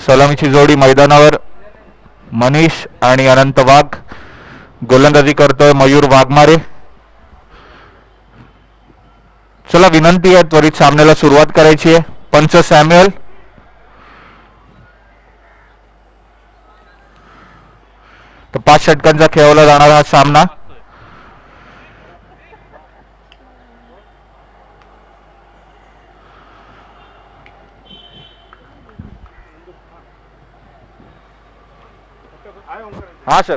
सलामीची जोडी मैदानावर मनीष आणि अनंत वाघ. गोलंदाजी करतोय मयूर वाघमारे. चला विनंती आहे त्वरित सामन्याला सुरुवात करायची आहे. पंच सॅम्युअल. तर 5 षटकांचा खेळवला जाणारा हा सामना. हा सर.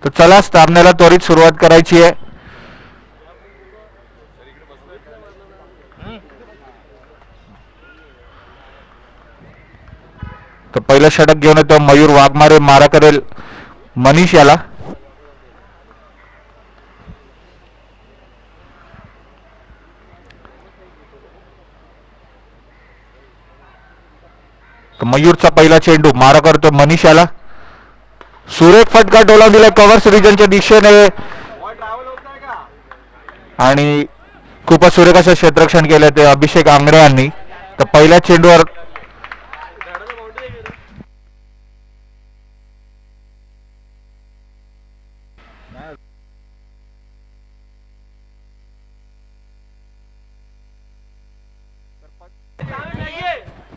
तर चला सामन्याला त्वरित सुरुवात करायची आहे. तर पहिलं षटक घेऊन येतो मयूर वाघमारे. मारा करेल मनीष याला. तर मयूरचा पहिला चेंडू. मारा करतो मनीष याला. सुरेख फटका डोलावून दिला कव्हर्स रिजनच्या दिशेने आणि खूपच सुरेख असं क्षेत्ररक्षण केलं ते अभिषेक आंगणे यांनी. तर पहिल्या चेंडूवर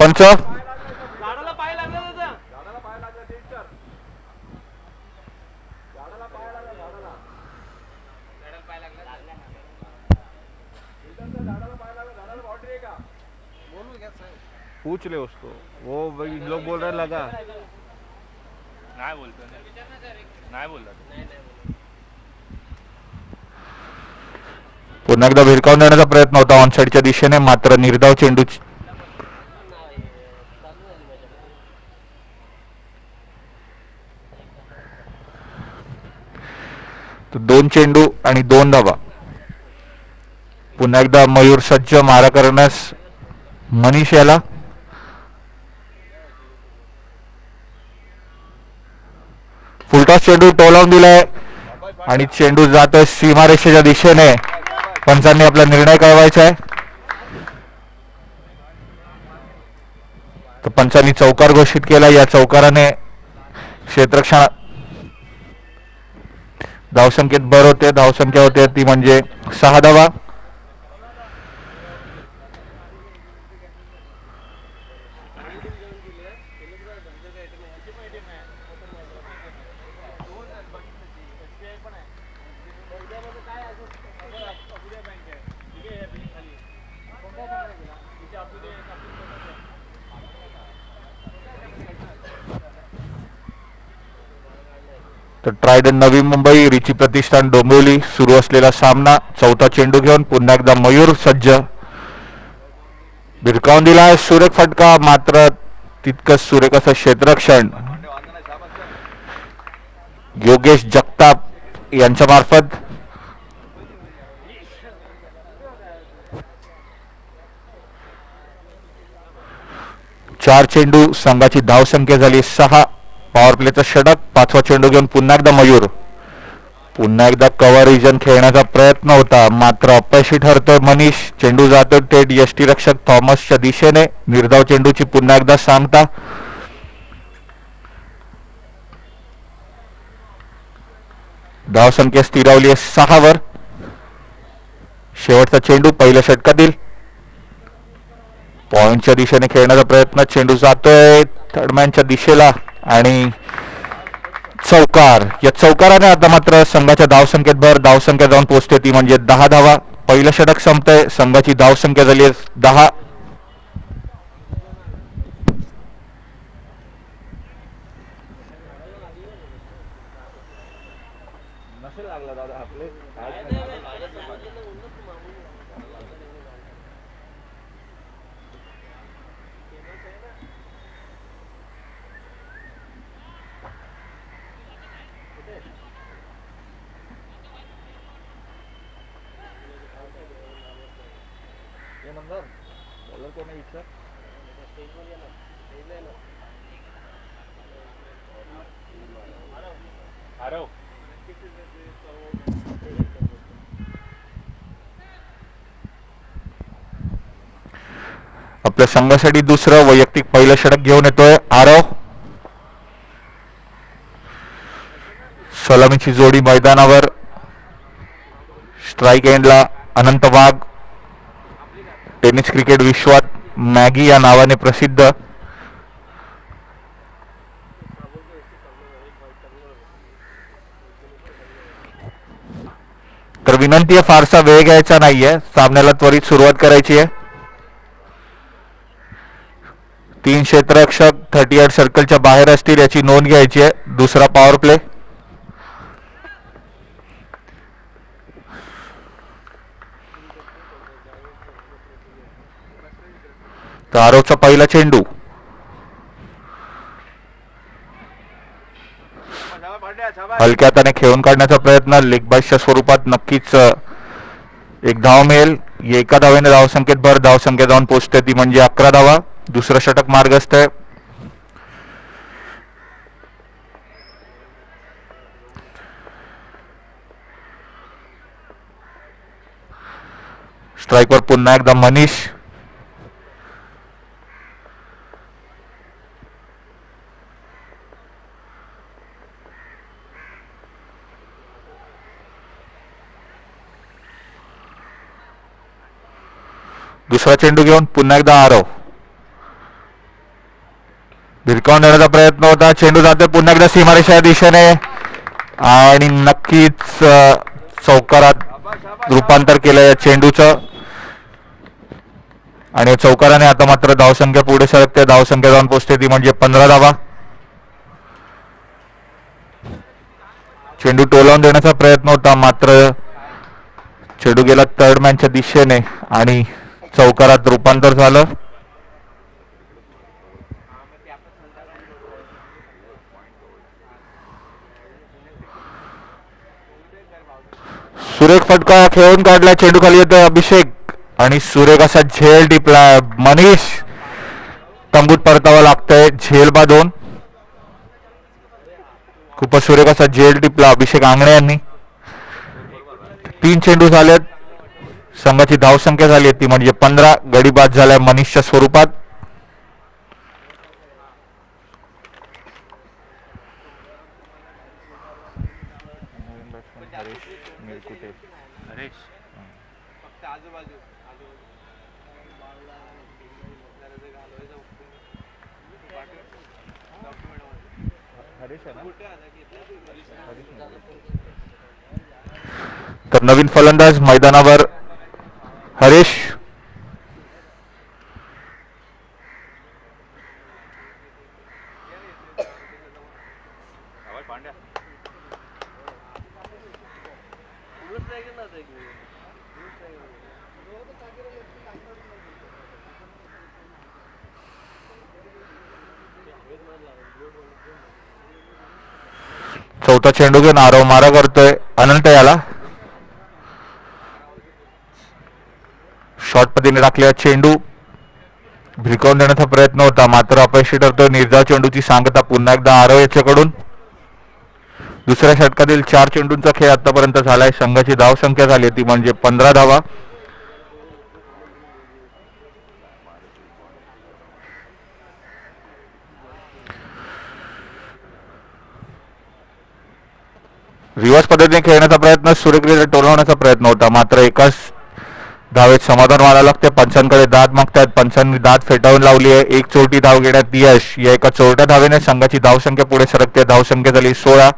पंच. पूछ ले उसको, वो इन लोग बोल रहे लगा नहीं बोलते नहीं बोल रहा. पुन्हा एकदा भिरकावून देण्याचा प्रयत्न होता ऑनसाइडच्या दिशेने, मात्र निर्धाव चेंडू. दोन चेंडू आणि 2 धावा. पुन्हा एकदा मयूर सज्ज मारा करण्यास मनीष याला. फुलटॉस चेंडू टोलावून दिलाय आणि चेंडू जातोय सीमारेषेच्या दिशेने. पंचांनी आपला निर्णय कळवायचा आहे. तर पंचांनी चौकार घोषित केला. या चौकाराने क्षेत्ररक्षण धावसंख्येत भर होते. धावसंख्या होते ती म्हणजे 6 धावा. तर ट्रायडन नवी मुंबई, रिची प्रतिष्ठान डोंबिवली सुरू असलेला सामना. चौथा चेंडू घेऊन पुन्हा एकदा मयूर सज्ज. भिरकावून दिला सुरेख फटका, मात्र तितकंच सुरेख असं क्षेत्ररक्षण योगेश जगताप यांच्या मार्फत. चार चेंडू, संघाची धावसंख्या झाली 6. पॉवर प्लेचा षटक. 5वा चेंडू घेऊन पुन्हा एकदा मयूर. पुन्हा एकदा कव्हर रिजन खेळण्याचा प्रयत्न होता, मात्र अपयशी ठरतोय मनीष. चेंडू जातोय थेट यष्टीरक्षक थॉमसच्या दिशेने. निर्धाव चेंडूची पुन्हा एकदा सांगता. धावसंख्या स्थिरावली आहे 6 वर. शेवटचा चेंडू पहिल्या षटकातील. पॉइंटच्या दिशेने खेळण्याचा प्रयत्न. चेंडू जातोय थर्डमॅनच्या दिशेला आणि चौकार. या चौकाराने आता मात्र संघाच्या धावसंख्येत भर. धावसंख्या जाऊन पोहोचते ती म्हणजे 10 धावा. पहिलं षटक संपतंय. संघाची धावसंख्या झाली आहे 10. नसेल लागला दादा आपले. ये नंबर बॉलर को नाही विचार. आरव आपल्या संघासाठी दुसरं वैयक्तिक पहिलं षटक घेऊन येतोय आरव. सलामीची जोडी मैदानावर. स्ट्राईक एंडला अनंत वाघ, टेनिस क्रिकेट विश्वात मॅगी या नावाने प्रसिद्ध. तर विनंती आहे फारसा वेळ घ्यायचा नाहीये, सामन्याला त्वरित सुरुवात करायची आहे. 3 क्षेत्ररक्षक 38 सर्कलच्या बाहेर असतील याची नोंद घ्यायची आहे. दुसरा पॉवर प्ले. तर आरवचा पहिला चेंडू हलक्या हाताने खेळून काढण्याचा प्रयत्न. लेग बायच्या स्वरूपात नक्कीच एक धाव मिळेल. एका धावेने धावसंख्येत भर. धावसंख्या जाऊन पोहोचते ती म्हणजे 11 धावा. दुसरं षटक मार्गस्थ आहे. स्ट्राईकवर पुन्हा एकदा मनीष. दुसरा चेंडू घेऊन पुन्हा एकदा आरव. भिरकावून देण्याचा प्रयत्न होता. चेंडू जातोय पुन्हा एकदा सीमारेषा दिशेने आणि नक्कीच चौकारात रूपांतर केलं या चेंडूचं. आणि चौकाराने आता मात्र धावसंख्या पुढे सरकते. धावसंख्या जाऊन पोहोचते ती म्हणजे 15 धावा. चेंडू टोलावून देण्याचा प्रयत्न होता मात्र चेंडू गेला थर्ड मॅनच्या दिशेने आणि चौकारात रूपांतर झालं. सुरेख फटका खेळून काढला. चेंडू खाली येतोय अभिषेक आणि सुरेख असा झेल टिपला. मनीष तंबूत परतावा लागतंय. झेल बाधून खूपच सुरेख असा झेल टिपला अभिषेक आंगणे यांनी. 3 चेंडू झालेत. संघाची धावसंख्या झाली ती म्हणजे 15. गडी बाद झालाय मनीषच्या स्वरूपात. हरेश तर नवीन फलंदाज मैदानावर हरेश. पांड्या चौथा चेंडू घेऊन आरव मारा करतोय. अनंत याला शॉर्ट पद्धतीने टाकलेला चेंडू भिरकावून देण्याचा प्रयत्न होता मात्र अपयशी ठरतोय. निर्धाव चेंडूची सांगता पुन्हा एकदा आरव याच्याकडून. दुसऱ्या षटकातील 4 चेंडूंचा खेळ आतापर्यंत झालाय. संघाची धावसंख्या झाली ती म्हणजे 15 धावा. रिव्हर्स पद्धतीने खेळण्याचा प्रयत्न सुरेखरित्या टोलवण्याचा प्रयत्न होता मात्र एकाच धावेत समाधान व्हायला लागते. पंचांकडे दाद मागतात. पंचांनी दाद फेटाळून लावली आहे. 1 चोरटी धाव घेण्यात यश. या एका चोरट्या धावेने संघाची धावसंख्या पुढे सरकते. धावसंख्या झाली 16.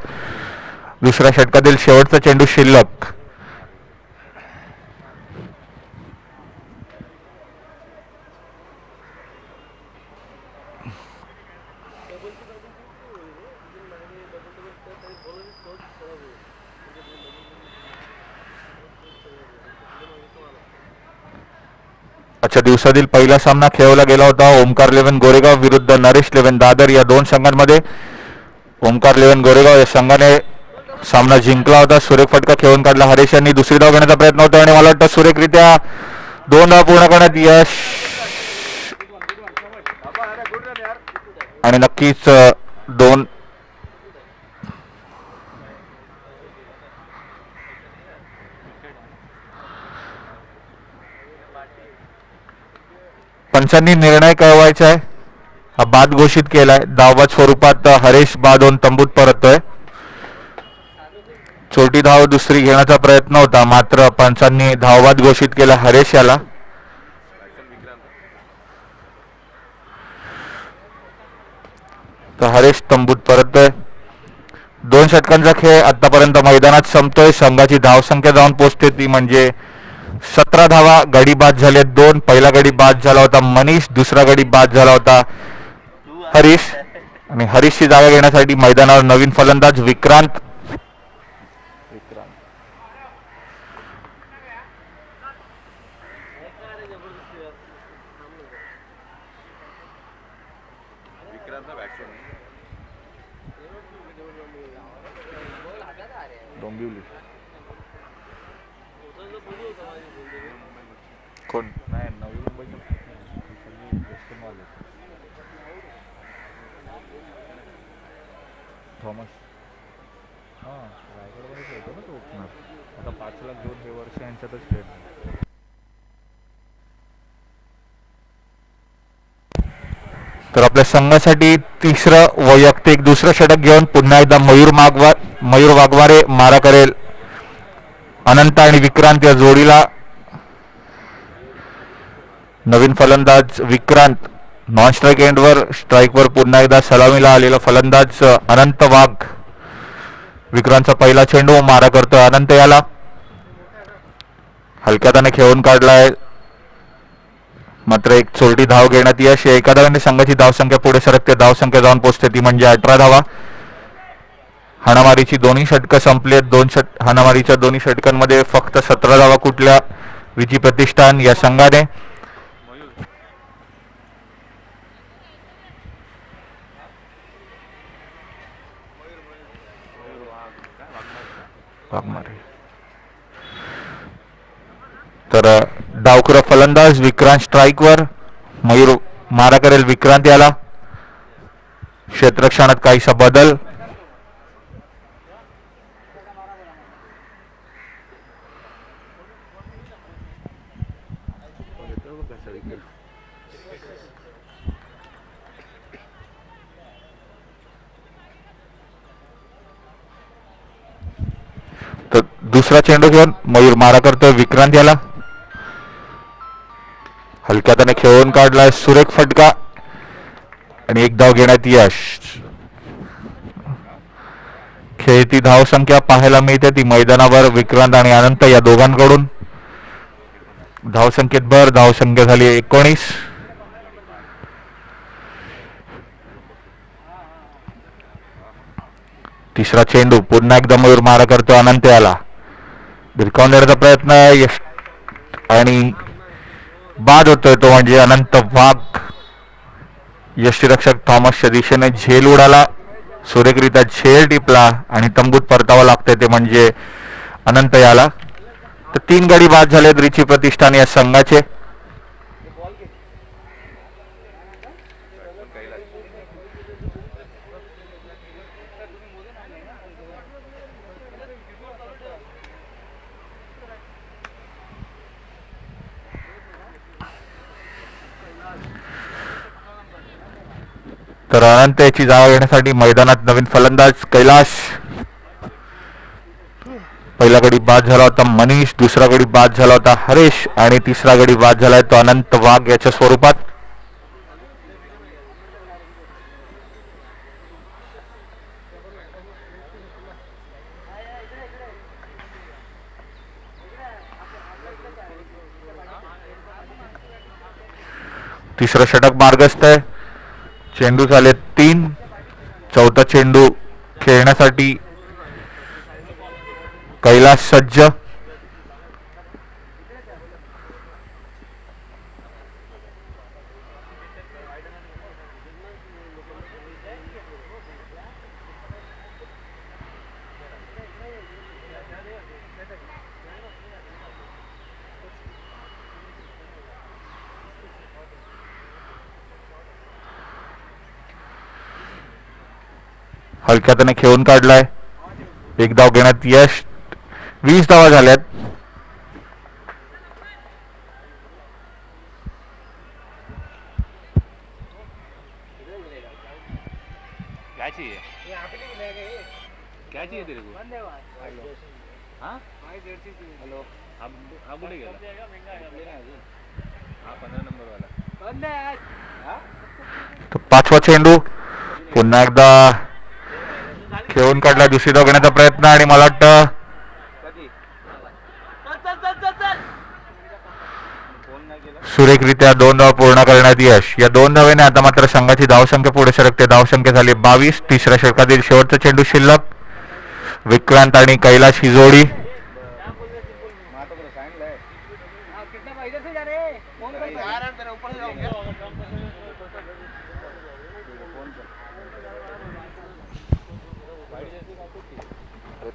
दुसऱ्या षटकातील शेवटचा चेंडू शिल्लक. आजच्या दिवसातील पहिला सामना खेळवला गेला होता ओमकार 11 गोरेगाव विरुद्ध नरेश 11 दादर या 2 संघांमध्ये. ओमकार 11 गोरेगाव या संघाने सामना जिंकला होता. सुरेख फटका खेळून काढला हरेश यांनी. दुसरी धाव घेण्याचा प्रयत्न होता आणि मला वाटतं सुरेखरित्या 2 धाव पूर्ण करण्यात यश. आणि नक्कीच दोन पंचांनी निर्णय कळवायचा आहे. हा बाद घोषित केलाय. धावबाद स्वरूपात हरेश बाद होऊन तंबूत परततोय. छोटी धाव दुसरी घेण्याचा प्रयत्न होता, मात्र पंचांनी धावबाद घोषित केला हरेश याला. तर हरेश तंबूत परततोय. 2 षटकांचा खेळ आतापर्यंत मैदानात संपतोय. संघाची धावसंख्या जाऊन पोहोचते ती म्हणजे 17 धावा. गडी बाद झाले 2. पहिला गडी बाद झाला होता मनीष, दुसरा गडी बाद झाला होता हरीश. आणि हरीशची जागा घेण्यासाठी मैदानावर नवीन फलंदाज विक्रांत. कोण नाही, नवी मुंबई थॉमस. हां, रायगडमध्ये खेळतो ना तो ओपनर. आता 5 लाख घेऊन हे वर्ष यांच्यातच खेळ. तर आपल्या संघासाठी तिसरं वैयक्तिक दुसरं षटक घेऊन पुन्हा एकदा मयूर वाघवारे मारा करेल. अनंत आणि विक्रांत या जोडीला नवीन फलंदाज विक्रांत. नॉन स्ट्राईक एंडवर, स्ट्राईकवर पुन्हा एकदा सलामीला आलेला फलंदाज अनंत वाघ. विक्रांतचा पहिला चेंडू मारा करतोय अनंत याला. हलक्या त्याने खेळून काढलाय, मात्र एक चोरटी धाव घेण्यात यश. एका धावाने संघाची धावसंख्या पुढे सरकते. धावसंख्या जाऊन पोहोचते ती म्हणजे 18 धावा. हाणामारीची दोन्ही षटकं संपली आहेत. हाणामारीच्या दोन्ही षटकांमध्ये फक्त 17 धावा कुठल्या विजी प्रतिष्ठान या संघाने. तर डावखुरा फलंदाज विक्रांत स्ट्राईकवर. मयूर मारा करेल विक्रांत याला. क्षेत्ररक्षणात काहीसा बदल. तर दुसरा चेंडू घेऊन मयूर मारा करतोय विक्रांत याला. हलक्या त्याने खेळून काढलाय, सुरेख फटका आणि एक धाव घेण्यात यश. खेळती धावसंख्या पाहायला मिळते ती मैदानावर विक्रांत आणि अनंत या दोघांकडून. धावसंख्येत भर. धावसंख्या झाली 19. तिसरा चेंडू पुन्हा एकदा मयूर मारा करतो अनंत याला. भिरकावून देण्याचा प्रयत्न यश आणि बाद होतोय तो म्हणजे अनंत वाघ. यष्टीरक्षक थॉमसच्या दिशेने झेल उडाला, सुरेखरित्या झेल टिपला आणि तंबूत परतावं लागतंय ते म्हणजे अनंत याला. तर 3 गडी बाद झालेत रिची प्रतिष्ठान या संघाचे. तर अनंत याची जागा घेण्यासाठी मैदानात नवीन फलंदाज कैलाश. पहिला गडी बाद झाला होता मनीष, दुसरा गडी बाद झाला होता हरेश आणि तिसरा गडी बाद झालाय तो अनंत वाघ याच्या स्वरूपात. तिसरं षटक मार्गस्थ आहे. चेंडू झाले 3. चौथा चेंडू खेळण्यासाठी कैलास सज्ज. हलक्या त्याने खेळून काढलाय. एक धाव घेण्यात यश. 20 धावा झाल्यात. क्या चाहिए क्या चाहिए तेरे को हाँ हेलो हा कुठे गेला हा 15 नंबर वाला पाचवा चेंडू पुन्हा एकदा खेळून काढला. दुसरी धाव घेण्याचा प्रयत्न आणि मला वाटतं सुरेखरित्या 2 धावा पूर्ण करण्यात यश. या 2 धावेने आता मात्र संघाची धावसंख्या पुढे सरकते. धावसंख्या झाली 22. तिसऱ्या षटकातील शेवटचा चेंडू शिल्लक. विक्रांत आणि कैलाश ही जोडी.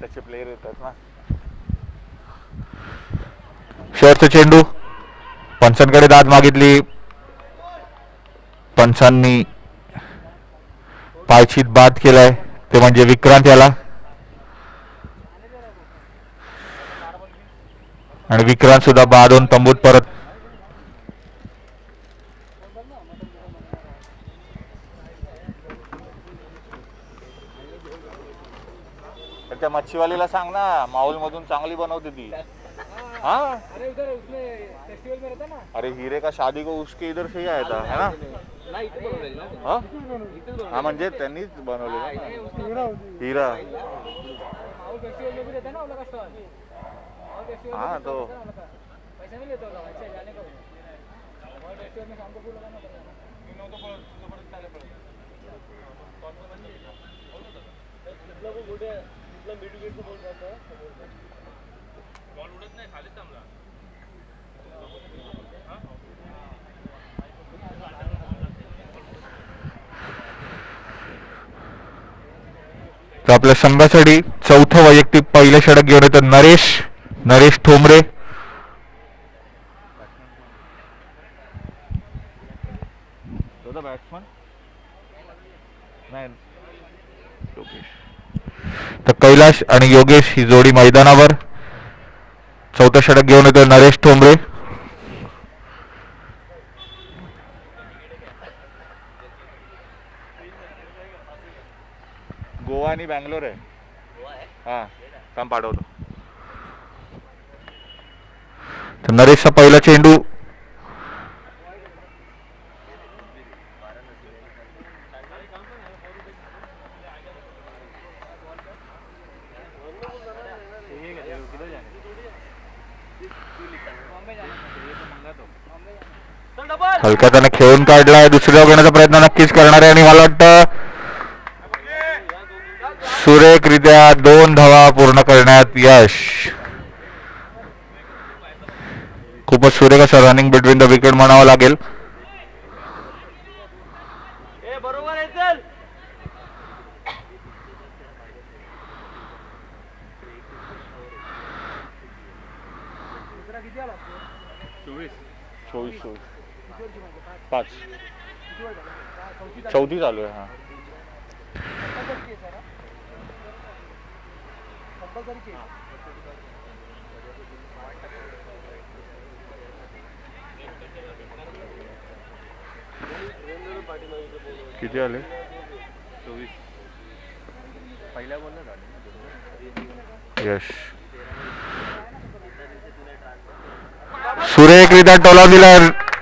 त्याचे प्लेयर येतात ना. शेवटचा चेंडू. पंचांकडे दाद मागितली. पंचांनी पायचीत बाद केलाय ते म्हणजे विक्रांत याला. आणि विक्रांत सुद्धा बाद होऊन तंबूत परत. त्या मच्छीवालीला सांग ना, माऊल मधून चांगली बनवते ती. हाँ अरे हीरे का शादी को उसके इधर से ही आया था है ना. हाँ म्हणजे त्यांनीच बनवले हीरा. हाँ तो तर आपल्या संघासाठी चौथं वैयक्तिक पहिलं षटक घेऊन येतो नरेश ठोंबरे. बॅट्समन तर कैलाश आणि योगेश ही जोडी मैदानावर. चौथं षटक घेऊन येतो नरेश ठोंबरे. गोवा आणि बँगलोर आहे. हा काम पाठवतो. तर नरेशचा पहिला चेंडू. हलक्या त्याने खेळून काढलाय. दुसरी धाव घेण्याचा प्रयत्न नक्कीच करणार आहे आणि मला वाटतं सुरेखरित्या 2 धावा पूर्ण करण्यात यश. खूपच सुरेख असं रनिंग बिटवीन द विकेट म्हणावं लागेल. चोवीस 5 चौथी चालू आहे. हा किती आले? 24 पहिल्या बॉलला झाले. यश सुरेखरित्या टोला दिला.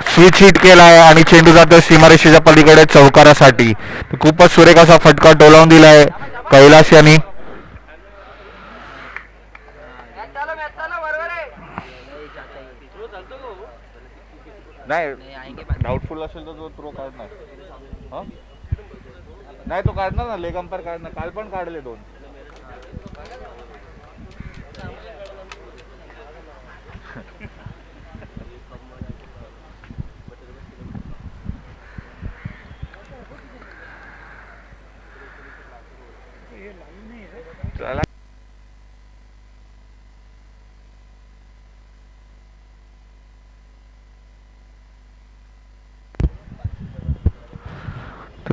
स्विच हिट केलाय आणि चेंडू जातो सीमारेषेच्या पलीकडे चौकारासाठी. खूपच सुरेख असा फटका टोलावून दिलाय कैलाश यांनी. नाही डाऊटफुल असेल तर तो थ्रो काढणार. नाही तो काढणार ना, लेग अंपायर काढणार. काल पण काढले 2.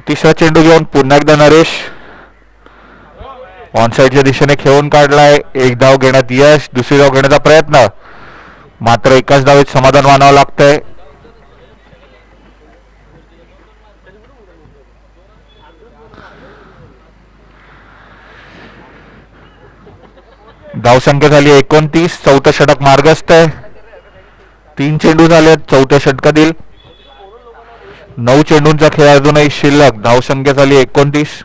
तिसरा चेंडू घेऊन पुन्हा एकदा नरेश. ऑनसाईडच्या दिशेने खेळून काढलाय. एक धाव घेण्यात यश. दुसरी धाव घेण्याचा प्रयत्न, मात्र एकाच धावेत समाधान मानावं लागतंय. धावसंख्या झाली 29. चौथं षटक मार्गस्थ आहे. 3 चेंडू झालेत चौथ्या षटकातील. 9 चेंडूंचा खेळ अजूनही शिल्लक. धावसंख्या झाली 29.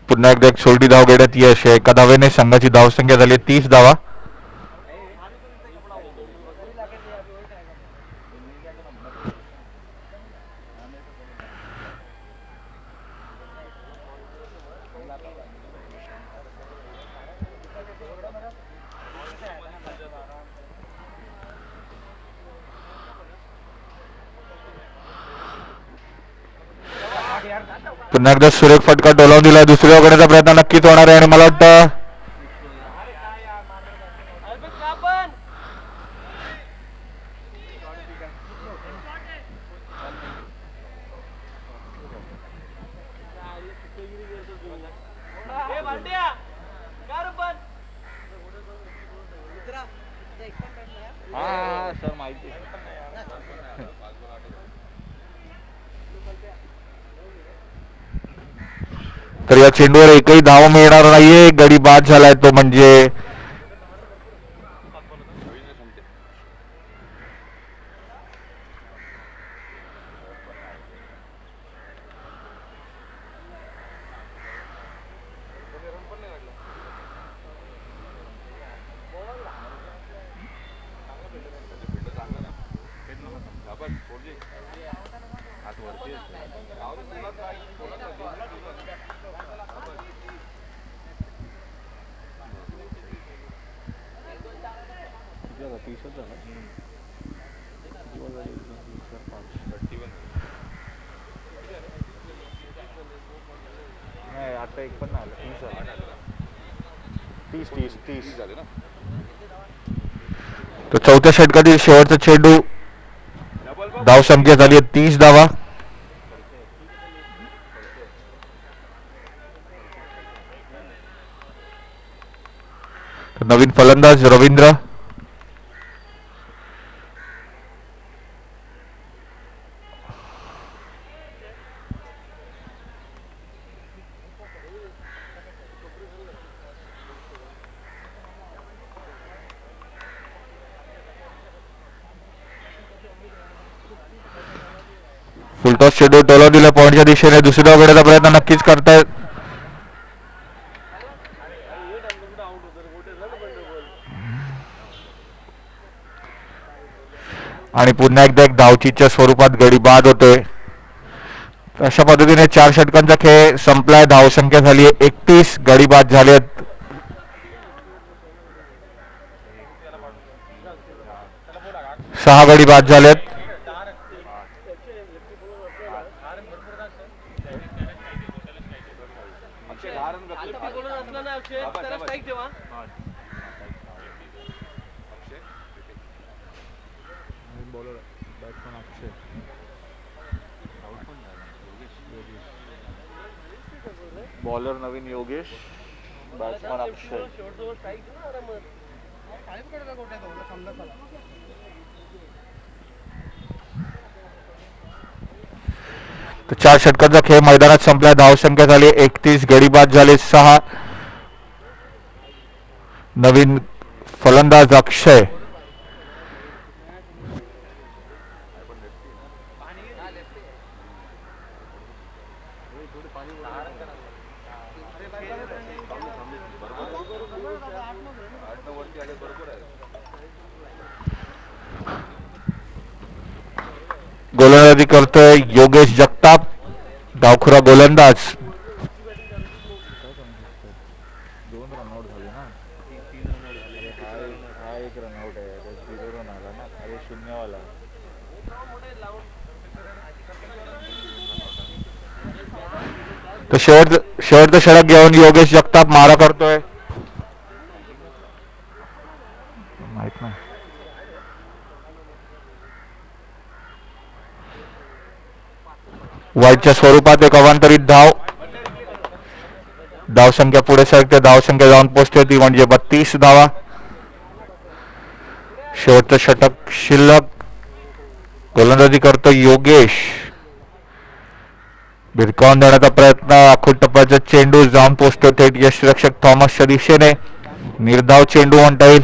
पुन्हा एकदा एक सोल्टी धाव घेण्यात यश. एका धावेने संघाची धावसंख्या झाली 30 धावा. पुन्हा एकदा सुरेख फटका डोलावून दिला. दुसरी धाव घेण्याचा प्रयत्न नक्कीच होणार आहे आणि मला वाटतं हा सर माहिती. तर या चेंडूवर एकही धाव मिळणार नाहीये. गडी बाद झालाय तो म्हणजे नाही आता एक पण नाही आलं. 30 झाले ना. तो चौथ्या षटकातील शेवटचा चेंडू. धावसंख्या झाली आहे 30 धावा. नवीन फलंदाज रवींद्र. फुलटॉस चेंडू डोलावून दिला पॉईंटच्या दिशेने. दुसरी धाव घेण्याचा प्रयत्न नक्कीच करतायत. आणि पुन्हा एकदा एक धावचीच्या स्वरूपात गडी बाद होतोय. अशा पद्धतीने 4 षटकांचा खेळ संपलाय. धावसंख्या झाली आहे 31. गडी बाद झालेत. सहा गडी बाद झालेत. बॉलर नवीन योगेश, बॅट्समन अक्षय. तर 4 षटकांचा खेळ मैदानात संपला. धावसंख्या झाली 31. गडी बाद झाले 6. नवीन फलंदाज अक्षय. गोलंदाजी करतोय योगेश जगताप. डावखुरा गोलंदाज. हे शून्यवाला तर शेवटचं षटक घेऊन योगेश जगताप मारा करतोय. माहित नाही. वाईटच्या स्वरूपात एक अवांतरित धावसंख्या पुढे सरकते. धावसंख्या जाऊन पोहोचते ती म्हणजे 32 धावा. शेवटचं षटक शिल्लक. गोलंदाजी करतो योगेश. भिरकावून देण्याचा प्रयत्न. आखूड टप्प्याचा चेंडू जाऊन पोहोचतो थेट यष्टीरक्षक थॉमसच्या दिशेने. निर्धाव चेंडू म्हणता येईल.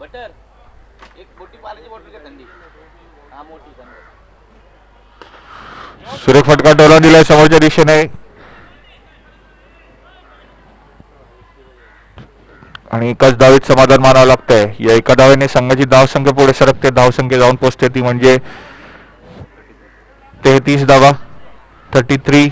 बटर एक मोठी पाण्याची बॉटल का थंडी हा मोठी सुरेख फटका डोला दिलाय समोरच्या दिशेने आणि एकाच धावीत समाधान मानावं लागतंय. या एका धावेने संघाची धावसंख्या पुढे सरकते. धावसंख्या जाऊन पोहोचते ती म्हणजे 33 धावा. 33.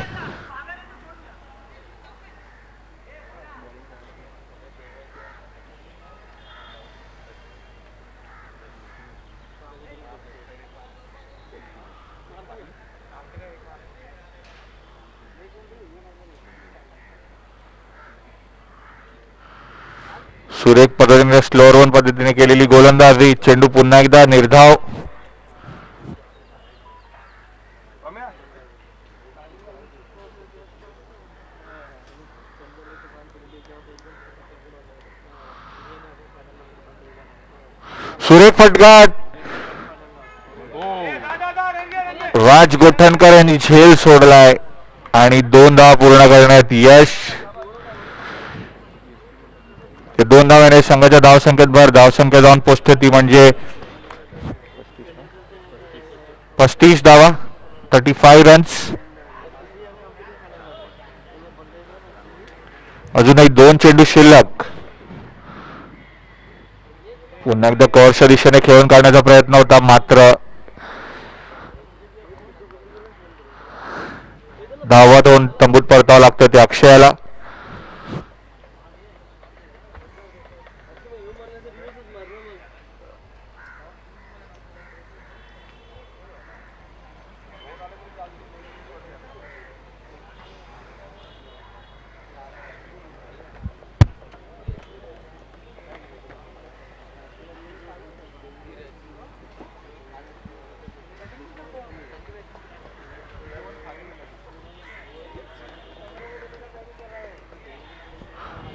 सुरेख पद्धतीने स्लोअर वन पद्धतीने केलेली गोलंदाजी. चेंडू पुन्हा एकदा निर्धाव. सुरेख फटका. राज गोठणकर यांनी झेल सोडलाय आणि 2 धावा पूर्ण करण्यात यश. ते 2 धाव्याने संघाच्या धावसंख्येत भर. धावसंख्या जाऊन पोहोचते ती म्हणजे 35 धावा. 35 रन्स. अजूनही 2 चेंडू शिल्लक. पुन्हा एकदा कव्हरच्या दिशेने खेळून काढण्याचा प्रयत्न होता मात्र धावत होऊन तंबूत परतावं लागतं ते अक्षयाला.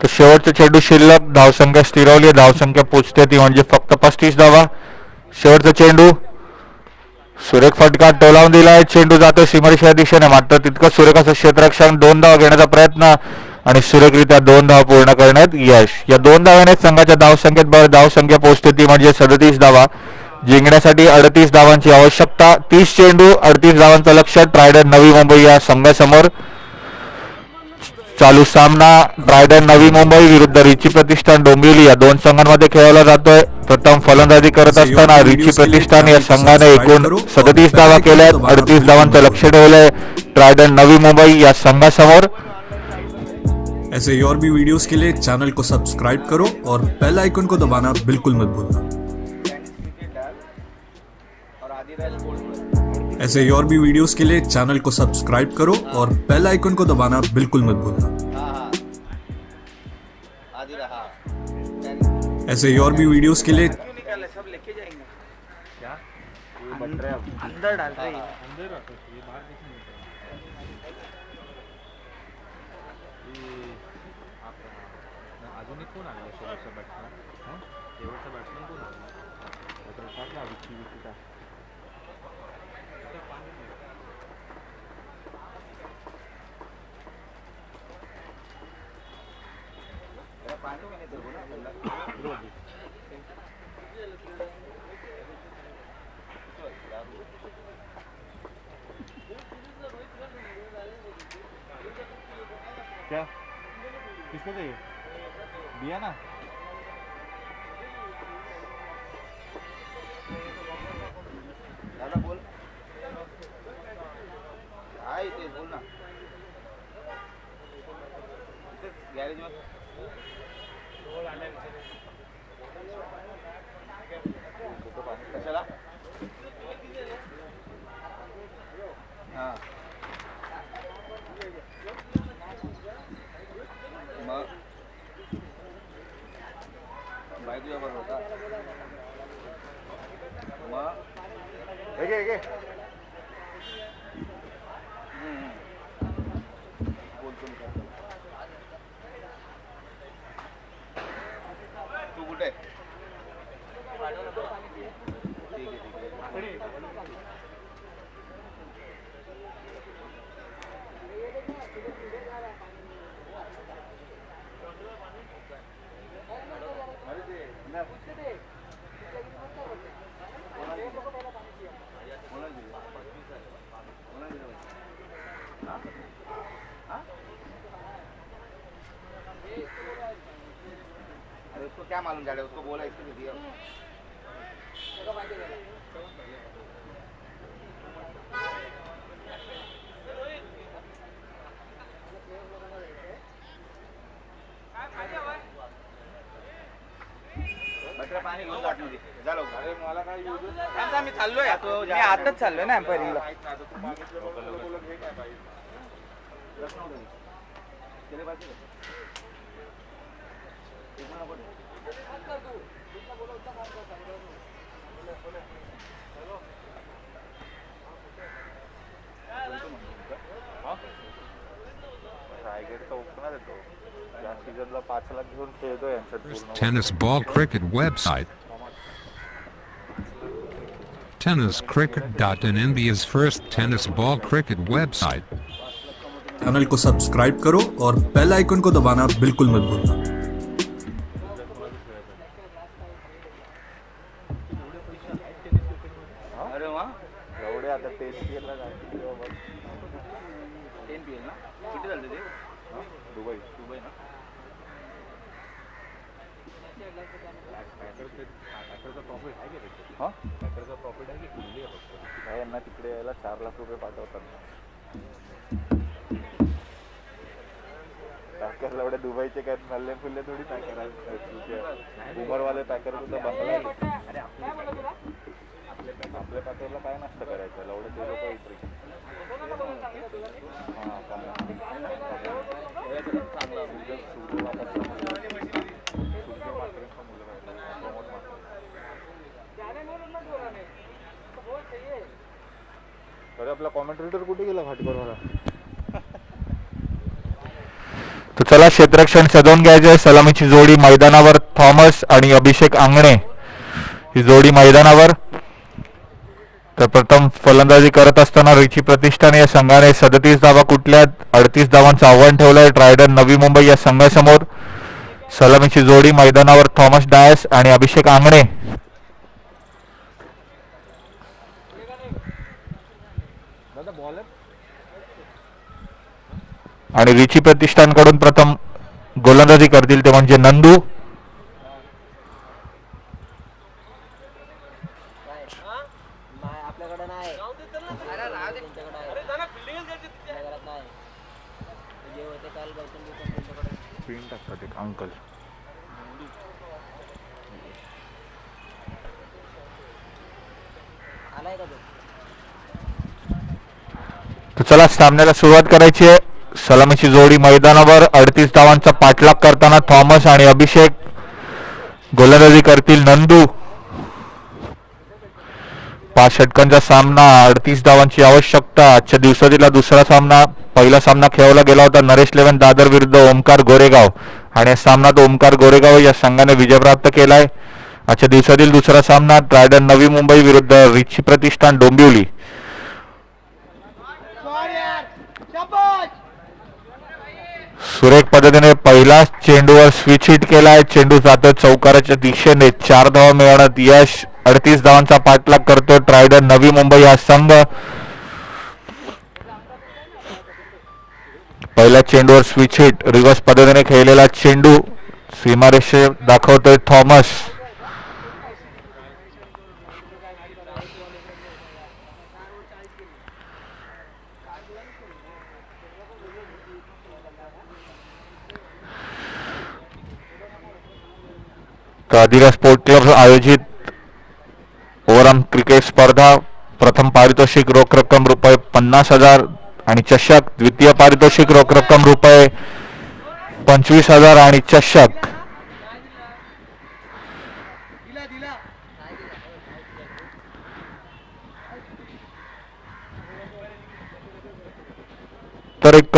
तर शेवटचा चेंडू शिल्लक. धावसंख्या स्थिरवली. धावसंख्या पोचते ती म्हणजे फक्त 35 धावा. शेवटचा चेंडू. सुरेख फटका टोलावून दिलाय. चेंडू जातो सीमारेषेच्या दिशेने मात्र तितकं सुरेख असं क्षेत्ररक्षण. 2 धावा घेण्याचा प्रयत्न आणि सुरेखरित्या 2 धावा पूर्ण करण्यात यश. या 2 धाव्याने संघाच्या धावसंख्येत भर. धावसंख्या पोहोचते ती म्हणजे 37 धावा. जिंकण्यासाठी 38 धावांची आवश्यकता. 30 चेंडू 38 धावांचं लक्ष्य. ट्रायडन नवी मुंबई या संघासमोर. चालू सामना ट्रायडन नवी मुंबई विरुद्ध रिची प्रतिष्ठान डोंबिवली या 2 संघांमध्ये खेळवला जातोय. प्रथम फलंदाजी करत असताना रिची प्रतिष्ठान या संघाने एकूण 37 धावा केल्यात. 38 धावांचं लक्ष्य ठेवलंय ट्रायडन नवी मुंबई या संघासमोर. ऐसे और भी वीडियोस के लिए चैनल को सब्सक्राइब करो और बेल आइकन को दबाना बिल्कुल मत भूलना. ऐसे और भी वीडियोस के लिए चैनल को सब्सक्राइब करो और बेल आइकन को दबाना बिल्कुल मत भूलना. ऐसे और भी वीडियोस के लिए सब लेके जाएंगे क्या ये बन रहा है अंदर डाल रहे हैं अंदर ये बाहर अजून एक कोण आलेला शेवटचा बॅट्समॅन शेवटचा बॅट्समॅन कोण आला विकी क्या किसको चाहिए दिया ना तू कुठे आहे? अरे उसको क्या मालूम जाड़े, उसको बोला इसको भी दिया। पाणी घेऊन जात नव्हती झालं. अरे मला काय मी चाललोय, मी आताच चाललोय ना एम्पायरिंगला. रायगडचा ओपनर येतो या सीझनला 5 लाख घेऊन खेळतो यांच्यात. Tennis Ball Cricket website. Tenniscricket.in, India's first tennis ball cricket website. Channel को सब्सक्राइब करो और बेल आइकन को दबाना बिल्कुल मत भूलना। अरे वा एवढे आता 10 PL ला जायचं तेव्हा बघ. 10 PL ना किती झाले ते? दुबई ना. यांना तिकडे यायला 4 लाख रुपये पाठवतात. पॅकरला एवढे दुबईचे काय नल्ले फुल्ले थोडी पॅकर उमरवाले पॅकर सुद्धा बंगला. आपल्या पॅकरला काय नसतं करायचं एवढे ते लोक इतरी. अरे आपला कॉमेंटेटर कुठे गेला घाटकोरवाला? तर चला क्षेत्ररक्षण सजवून घ्यायचे. सलामीची जोडी मैदानावर. थॉमस आणि अभिषेक आंगणे ही जोडी मैदानावर. तर प्रथम फलंदाजी करत असताना रिची प्रतिष्ठान या संघाने 37 धावा कुठल्यात 38 धावांचं आव्हान ठेवलंय ट्रायडन नवी मुंबई या संघासमोर. सलामीची जोडी मैदानावर. थॉमस डायस आणि अभिषेक आंगणे. आणि रिची प्रतिष्ठानकडून प्रथम गोलंदाजी करतील ते म्हणजे नंदू. अंकल तर चला सामन्याला सुरुवात करायची आहे. सलामीची जोडी मैदानावर. 38 धावांचा पाठलाग करताना थॉमस आणि अभिषेक. गोलंदाजी करतील नंदू. 5 षटकांचा सामना. 38 धावांची आवश्यकता. आजच्या दिवसातील दुसरा सामना. पहिला सामना खेळवला गेला होता नरेश 11 दादर विरुद्ध ओमकार गोरेगाव आणि या सामन्यात ओमकार गोरेगाव या संघाने विजय प्राप्त केलाय. आजच्या दिवसातील दुसरा सामना ट्रायडन नवी मुंबई विरुद्ध रिची प्रतिष्ठान डोंबिवली. सुरेख पद्धतीने पहिला चेंडूवर स्विच हिट केलाय. चेंडू जातो चौकाराच्या दिशेने. 4 धावा मिळवण्यात यश. 38 धावांचा पाठलाग करतो ट्रायडन नवी मुंबई हा संघ. पहिल्या चेंडूवर स्विच हिट. रिव्हर्स पद्धतीने खेळलेला चेंडू सीमारेषे दाखवतोय थॉमस. अधिरा स्पोर्ट क्लब आयोजित ओव्हरआर्म क्रिकेट स्पर्धा. प्रथम पारितोषिक रोख रक्कम रुपये 50,000 आणि चषक. द्वितीय पारितोषिक रोख रक्कम रुपये 25,000 आणि चषक. तर एक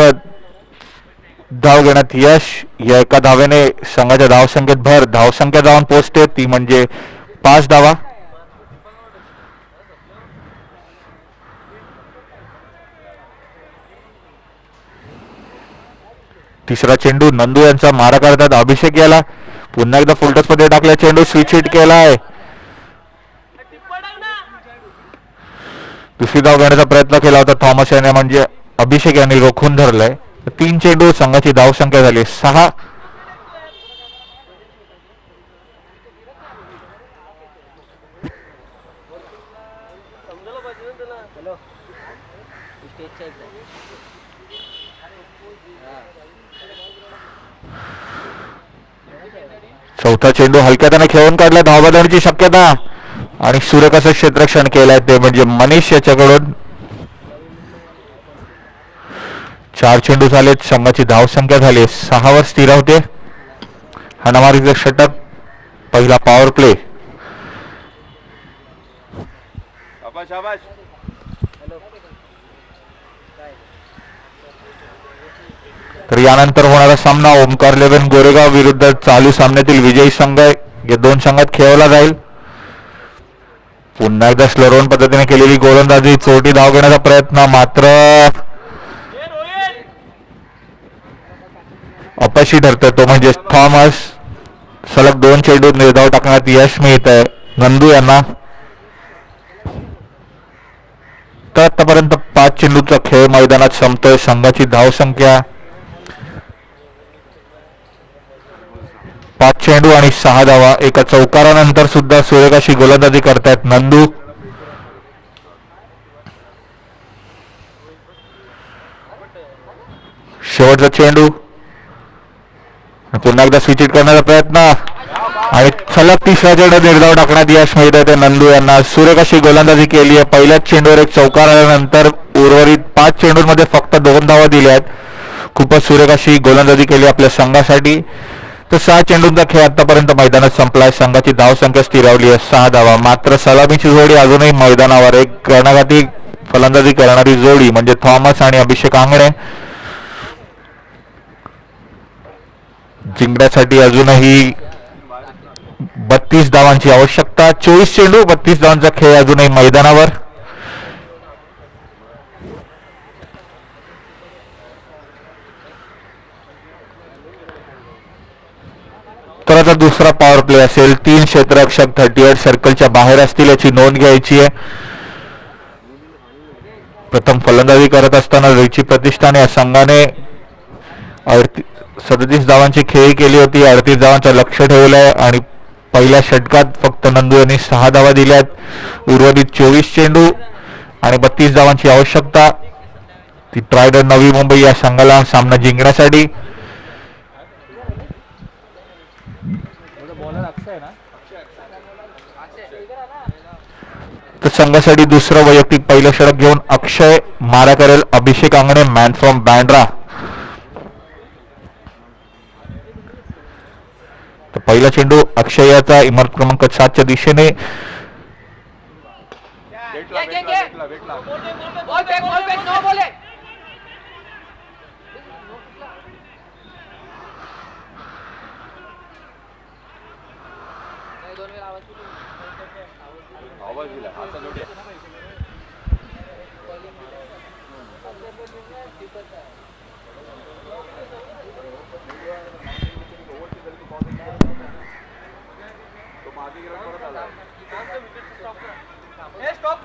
धाव घेण्यात यश. या एका धावेने संघाच्या धावसंख्येत भर. धावसंख्या जाऊन पोहोचते ती म्हणजे 5 धावा. तिसरा चेंडू नंदू यांचा मारा करतात. अभिषेक याला पुन्हा एकदा फुलटस मध्ये टाकला. चेंडू स्विच हिट केलाय. दुसरी धाव घेण्याचा प्रयत्न केला होता थॉमस याने, म्हणजे अभिषेक यांनी रोखून धरलाय. 3 चेंडू संघाची धावसंख्या झाली 6. चौथा चेंडू हलक्याने खेळून काढला. धावबदलाची शक्यता आणि सुरेख असं क्षेत्ररक्षण केलंय ते म्हणजे मनीष याच्याकडून. 4 चेंडू झालेत. संघाची धावसंख्या झाली 6 वर स्थिर होते. हाणामारीचे षटक. पहिला पॉवर प्ले. शाबाश शाबाश. तर यानंतर होणारा सामना ओमकार 11 गोरेगाव विरुद्ध चालू सामन्यातील विजयी संघ या दोन संघात खेळवला जाईल. पुन्हा एकदा स्लोरोन पद्धतीने केलेली गोलंदाजी. चोटी धाव घेण्याचा प्रयत्न मात्र अपयशी ठरतोय तो म्हणजे थॉमस. सलग 2 चेंडू निर्धाव टाकण्यात यश मिळत आहे नंदू यांना. तर आतापर्यंत 5 चेंडूचा खेळ मैदानात संपतोय. संघाची धावसंख्या 5 चेंडू आणि 6 धावा. एका चौकारानंतर सुद्धा सुरेख अशी गोलंदाजी करतायत नंदू. शेवटचा चेंडू. पुन्हा एकदा स्विच हिट करण्याचा प्रयत्न आणि सलग 3रा चेंडू निर्धाव टाकण्यात यश मिळत आहे नंदू यांना. सुरेख अशी गोलंदाजी केली आहे. पहिल्याच चेंडूवर एक चौकार आल्यानंतर उर्वरित 5 चेंडूंमध्ये फक्त 2 धावा दिल्या आहेत. खूपच सुरेख अशी गोलंदाजी केली आपल्या संघासाठी. तर 6 चेंडूंचा खेळ आतापर्यंत मैदानात संपलाय. संघाची धावसंख्या स्थिरावली आहे 6 धावा. मात्र सलामीची जोडी अजूनही मैदानावर. एक कर्णघाती फलंदाजी करणारी जोडी म्हणजे थॉमस आणि अभिषेक आंगणे. जिंकण्यासाठी अजूनही 32 धावांची आवश्यकता. 24 चेंडू 32 धावांचा खेळ अजूनही मैदानावर. तर आता दुसरा पॉवर प्ले असेल. 3 क्षेत्ररक्षक 38 सर्कलच्या बाहेर असतील याची नोंद घ्यायची आहे. प्रथम फलंदाजी करत असताना रुची प्रतिष्ठान या संघाने 37 धावांची खेळी केली होती. 38 धावांचं लक्ष ठेवलंय आणि पहिल्या षटकात फक्त नंदू यांनी 6 धावा दिल्यात. उर्वरित 24 चेंडू आणि 32 धावांची आवश्यकता. ती ट्रायडर नवी मुंबई या संघाला सामना जिंकण्यासाठी. तर संघासाठी दुसरं वैयक्तिक पहिलं षटक घेऊन अक्षय मारा करेल. अभिषेक आंगणे मॅन फ्रॉम बँड्रा. तर पहिला चेंडू अक्षयाचा इमारत क्रमांक 7च्या दिशेने. स्टॉप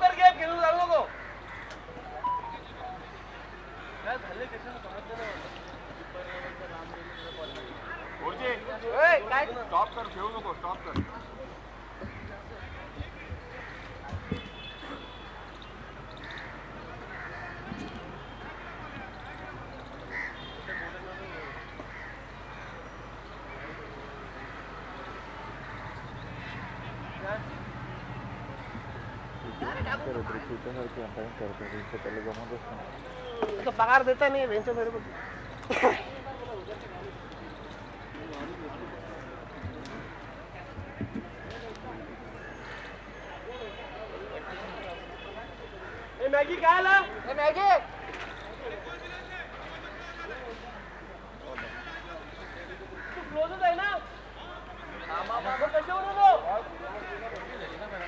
कर. खेळू नको. स्टॉप कर. पगार देता नहीं है मेरे को. मॅगी काय आला मॅगी क्लोजच आहे ना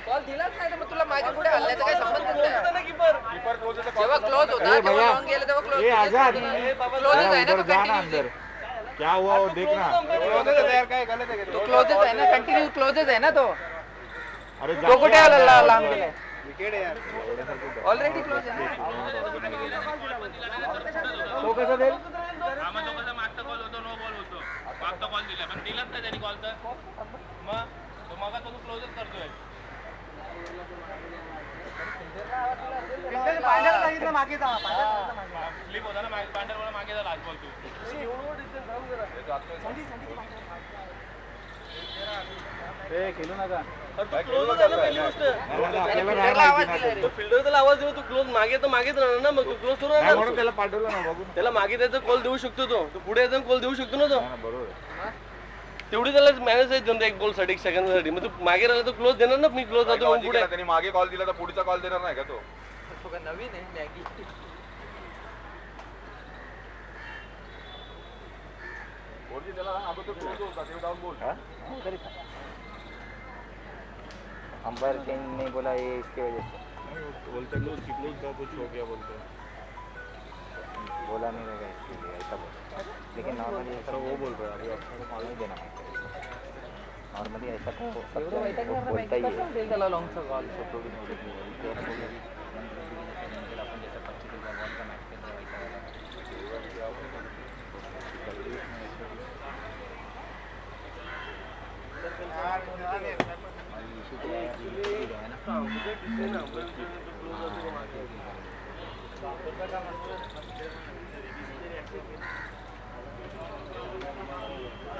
कॉल दिलाच नाही तर मग तुला माझ्या पुढे हल्ल्याचा काही संबंध नाही. कीपर जेव्हा क्लोज होता तेव्हा लॉंग गेलं तेव्हा क्लोज क्लोजच आहे ना तो कंटिन्यू क्या हुआ वो देखना तो क्लोजच आहे ना कंटिन्यू क्लोजच आहे ना तो अरे तो कुठे आला लांब गेलाय विकेट यार ऑलरेडी क्लोज आहे ना तो कसा देईल मागचा कॉल होतो नो बॉल होतो मागचा कॉल दिला पण दिलाच नाही त्यांनी कॉल तर मग तो मग तो क्लोजच करतोय स्लिप होता ना पांढर मागे जा लास्ट बॉल ते खेळू नका फिल्डर आवाज देऊ तू क्लोज मागे तर मागेच राहणार ना मग तू क्लोज करू नाही म्हणून त्याला पाठवलं ना बघून त्याला मागे त्याचा कॉल देऊ शकतो तो पुढे जाऊन कॉल देऊ शकतो ना तो बरोबर तेवढी त्याला मॅनेज आहे जनता एक गोल साठी एक सेकंड साठी मग तू मागे राहिला तर क्लोज देणार ना मी क्लोज जातो मग पुढे त्यांनी मागे कॉल दिला तर पुढचा कॉल देणार नाही का तो नवीन आहे मॅगी अंपायर चेंज नहीं बोला ये इसके वजह से बोलते क्लोज का कुछ हो गया बोलते बोला नहीं रहेगा इसके लिए ऐसा बोल लेकिन नॉर्मली ऐसा वो बोल रहा है अभी आपको कॉल नहीं देना नॉर्मली ऐसा तो बोलता ही है त्याला लॉंगचा कॉल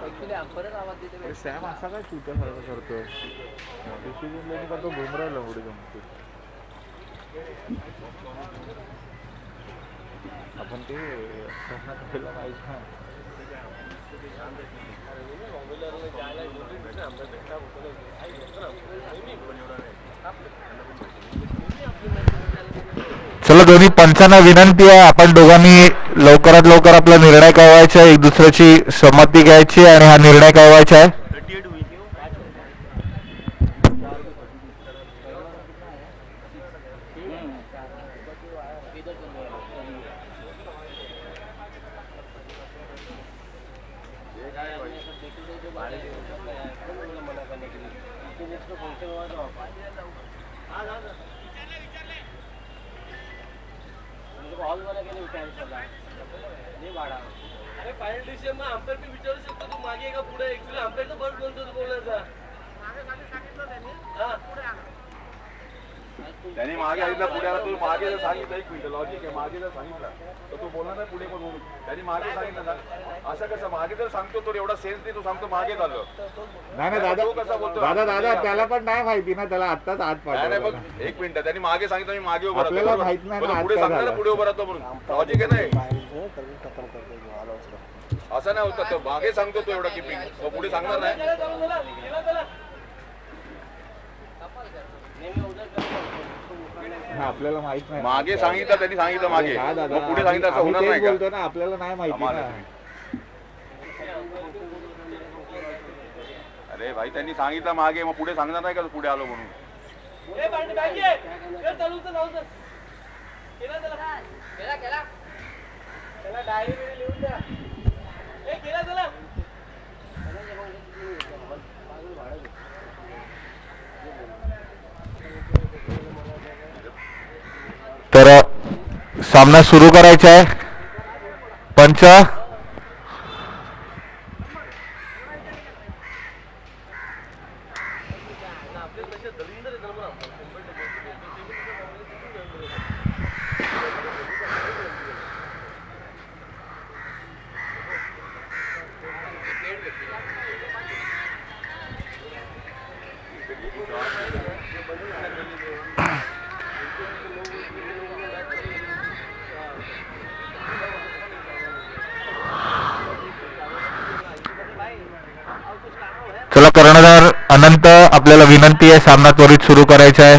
ऍक्च्युली अंपरच आवाज देते सॅम असा काय शूटरसारखं करतो डिसिजन लेने का तो बुमराह लवडी जमतो आपण ते पहिला माहित ना चला दोन्ही पंचांना विनंती आहे आपण दोघांनी लवकरात लवकर आपला निर्णय कळवायचा आहे एक दुसऱ्याची संमती घ्यायची आणि हा निर्णय कळवायचा आहे अरे फायनल डिसिजन मग अंपायर मी विचारू शकतो तू मागे का पुढे ऍक्च्युली अंपायरचा बस बोलतो तू बोलायचा त्यांनी मागे सांगितलं पुढे आला तू मागे जर सांगितलं एक मिनिट लॉजिक आहे मागे जर सांगितलं तर तू बोलणार नाही पुढे पण त्यांनी मागे सांगितलं ना असं कसं मागे जर सांगतो तो एवढा सेन्स नाही तू सांगतो मागे झालं नाही दादा कसा बोलतो दादा त्याला पण नाही माहिती ना त्याला आत्ताच आत नाही पाठवलं मग एक मिनिट त्यांनी मागे सांगितलं मी मागे उभं आपल्याला राहतो माहित नाही ना पुढे आज काय सांगणार झालं. पुढे उभं राहतो म्हणून लॉजिक आहे नाही असं नाही होतं तो मागे सांगतो तो एवढा किपिंग पुढे सांगणार नाही आपल्याला माहित नाही मागे सांगितलं त्यांनी सांगितलं मागे काय दादा मग पुढे सांगितलं असं आम्ही होणार तेच नाही का बोलतो ना आपल्याला नाही माहिती कमाल ना आहे. अरे भाई त्यांनी सांगितलं मागे मग पुढे सांगणार नाही का पुढे आलो म्हणून तर सामना सुरू करायचा आहे पंच चला कर्णधार अनंत आपल्याला विनंती आहे सामना त्वरित सुरू करायचा आहे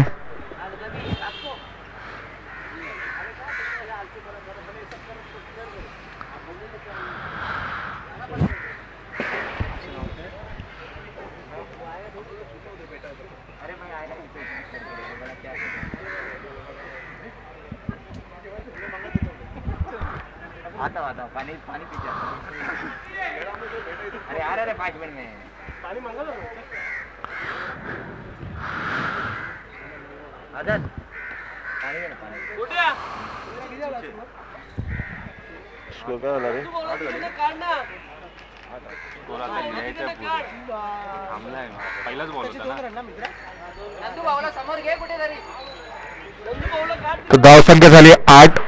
आता आता पानी पानी पीछे अरे आ रहा है 5 मिनट में पानी मंगा लो आजाद पानी है ना पानी इसको काय झालं रे पहिलाच बॉल होता ना नंदू भाऊला समोर घे कुठेतरी. तर धावसंख्या झाली 8.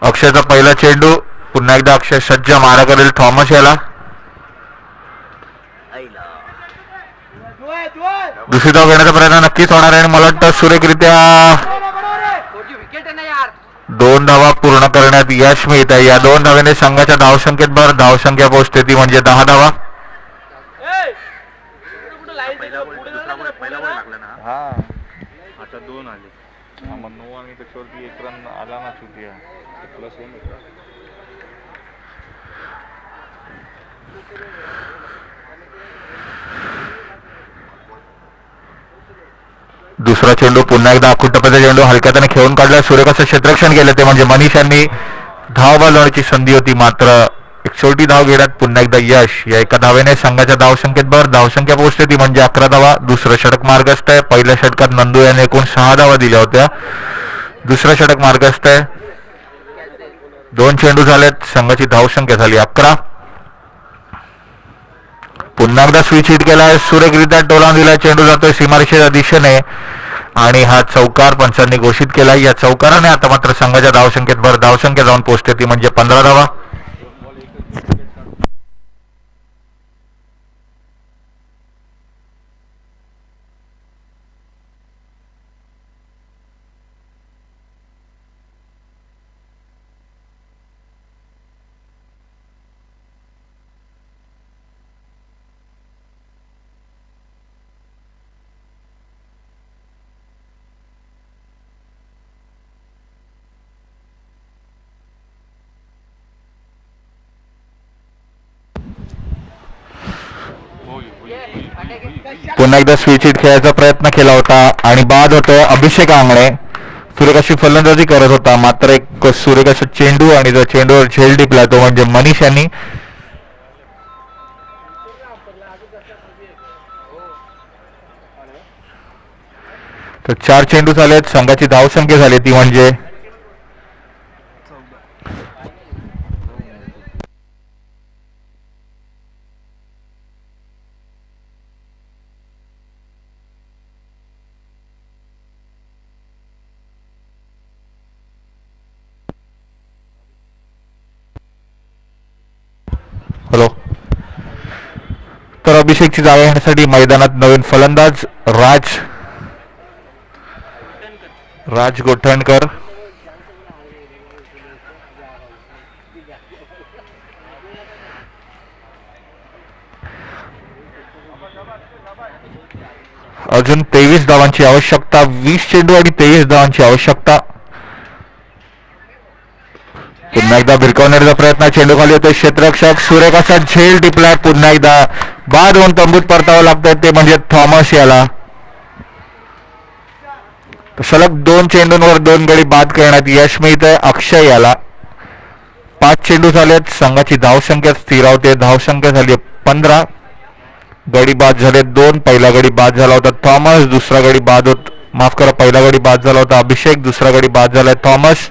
अक्षयचा पहिला चेंडू. पुन्हा एकदा अक्षय सज्ज. मारा करेल थॉमस याला. दुसरी धाव घेण्याचा प्रयत्न नक्कीच होणार आहे आणि मला वाटतं सुरेखरित्या कोणची विकेट आहे ना यार. 2 धावा पूर्ण करण्यात यश मिळत आहे. या 2 धावेने संघाच्या धावसंख्येत भर. धावसंख्या पोहोचते ती म्हणजे 10 धावा. पहिला बॉल लागला ना हा आता 2 आले मग 9 आणि त्याच्यावरती 1 रन आला ना चुटिया प्लस 1 होता. दुसरा चेंडू. पुन्हा एकदा अकुट्टपचा चेंडू हलक्याने खेळून काढला. सूर्यकाचं क्षेत्ररक्षण केलं ते म्हणजे मनीष यांनी धाव बोलवण्याची संधी होती. मात्र एक छोटी धाव घेण्यात पुन्हा एकदा यश. या एका धावेने संघाच्या धावसंख्येत भर. धावसंख्या पोहोचते ती म्हणजे 11 धावा. दुसरं षटक मार्गस्थ आहे. पहिल्या षटकात नंदू याने एकूण 6 धावा दिल्या होत्या. दुसरं षटक मार्गस्थ आहे. 2 चेंडू झालेत. संघाची धावसंख्या झाली 11. पुन्हा एकदा स्विच हिट केलाय. सुरेखरित्या टोलावून दिलाय. चेंडू जातोय सीमारेषेच्या दिशेने आणि हा चौकार पंचांनी घोषित केलाय. या चौकाराने आता मात्र संघाच्या धावसंख्येत भर. धावसंख्या जाऊन पोहोचते ती म्हणजे 15 धावा. पुन्हा एकदा स्विच हिट खेळायचा प्रयत्न केला होता आणि बाद होतोय. अभिषेक आंगणे सूर्यकाशी फलंदाजी करत होता. मात्र एक सूर्यकाचा चेंडू आणि जो चेंडूवर झेल टिपला तो म्हणजे मनीष यांनी. तर 4 चेंडू झालेत. संघाची धावसंख्या झाली ती म्हणजे हॅलो. तर अभिषेकची जागा घेण्यासाठी मैदानात नवीन फलंदाज राज गोठणकर. अजून 23 धावांची आवश्यकता. 20 चेंडू आणि 23 धावांची आवश्यकता. पुन्हा एकदा भिरकवण्याचा प्रयत्न. चेंडू खाली होतोय. क्षेत्ररक्षक सूर्यकाचा झेल टिपलाय. पुन्हा एकदा बाद होऊन तंबूत परतावं लागतंय ते म्हणजे थॉमस याला. सलग 2 चेंडूंवर 2 गडी बाद करण्यात यश मिळतंय अक्षय याला. 5 चेंडू झालेत. संघाची धावसंख्या स्थिरावते. धावसंख्या झाली 15. गडी बाद झाले 2. पहिला गडी बाद झाला होता थॉमस. दुसरा गडी बाद होत माफ करा पहिला गडी बाद झाला होता अभिषेक. दुसरा गडी बाद झालाय थॉमस.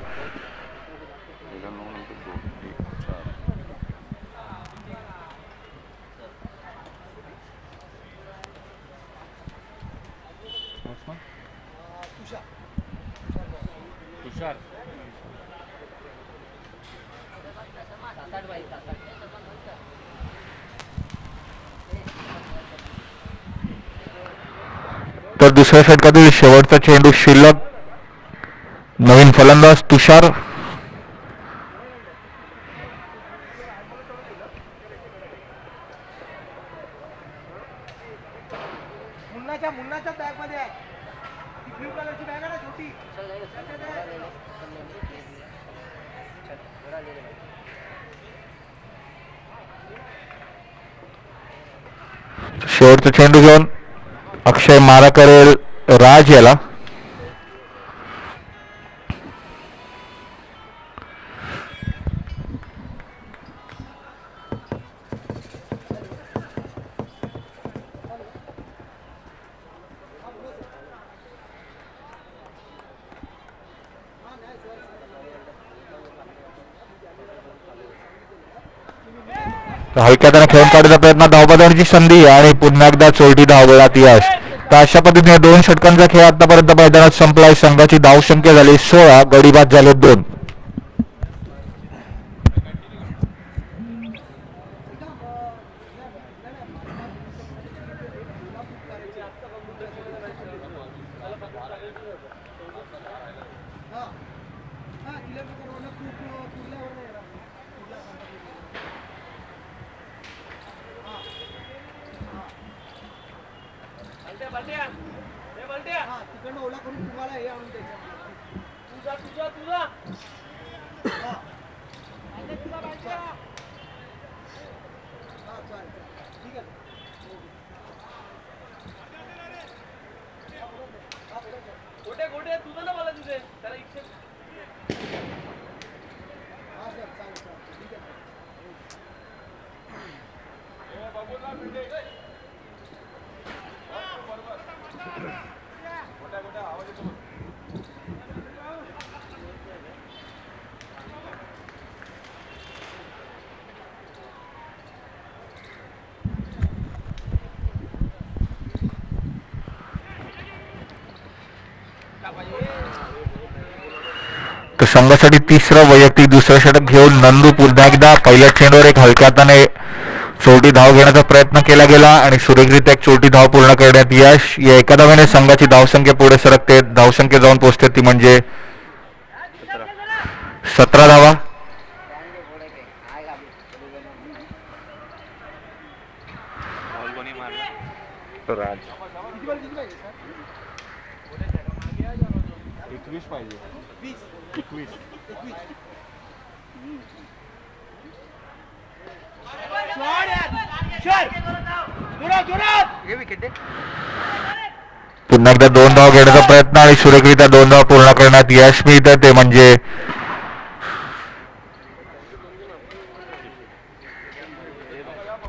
तर दुसऱ्या षटकातील शेवटचा चेंडू शिल्लक. नवीन फलंदाज तुषार. मुन्नाच्या बॅग मध्ये आहे ब्ल्यू कलरची बॅग आहे ना छोटी. शेवटचा चेंडू घेऊन अक्षय मारा करेल राज याला. हलक्या त्याने खेळून काढण्याचा प्रयत्न, धावबादाची संधी आणि पुन्हा एकदा चोरटी धावगोळात यश. तर अशा पद्धतीने 2 षटकांचा खेळ आतापर्यंत मैदानात संपलाय. संघाची धावसंख्या झाली 16, गडी बाद झाले 2. तिकडनं ओला करून तुम्हाला हे आणून द्यायचं. तुझा ठीक आहे. गोटे तुझं ना मला तुझे त्याला इच्छा. हा सर चालेल ठीक आहे. तर संघासाठी तिसरं वैयक्तिक दुसरं षटक घेऊन नंदू पुन्हा एकदा पहिल्या चेंडूवर एक हलक्या हाताने चोरटी धाव घेण्याचा प्रयत्न केला गेला आणि सुरेखरित्या एक चोरटी धाव पूर्ण करण्यात यश. या एका धावेने संघाची धावसंख्या पुढे सरकते. धावसंख्या जाऊन पोहोचते ती म्हणजे 17 धावा. राज 21 पाहिजे. 21 पुन्हा एकदा 2 धाव घेण्याचा प्रयत्न आणि सुरेखरित्या 2 धाव पूर्ण करण्यात यश मिळतं ते म्हणजे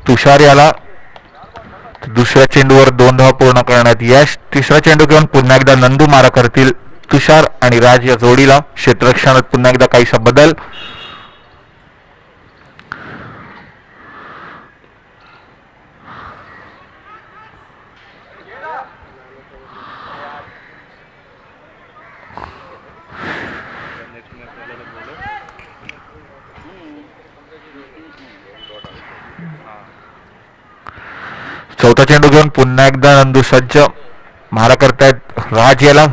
तुषार याला. दुसऱ्या चेंडूवर 2 धाव पूर्ण करण्यात यश. तिसरा चेंडू घेऊन पुन्हा एकदा नंदू मारा करतील तुषार आणि राज या जोडीला. क्षेत्ररक्षणात पुन्हा एकदा काहीसा बदल. चौथा चेंडू घेऊन पुन्हा एकदा नंदू सज्ज मारा करतायत राज याला.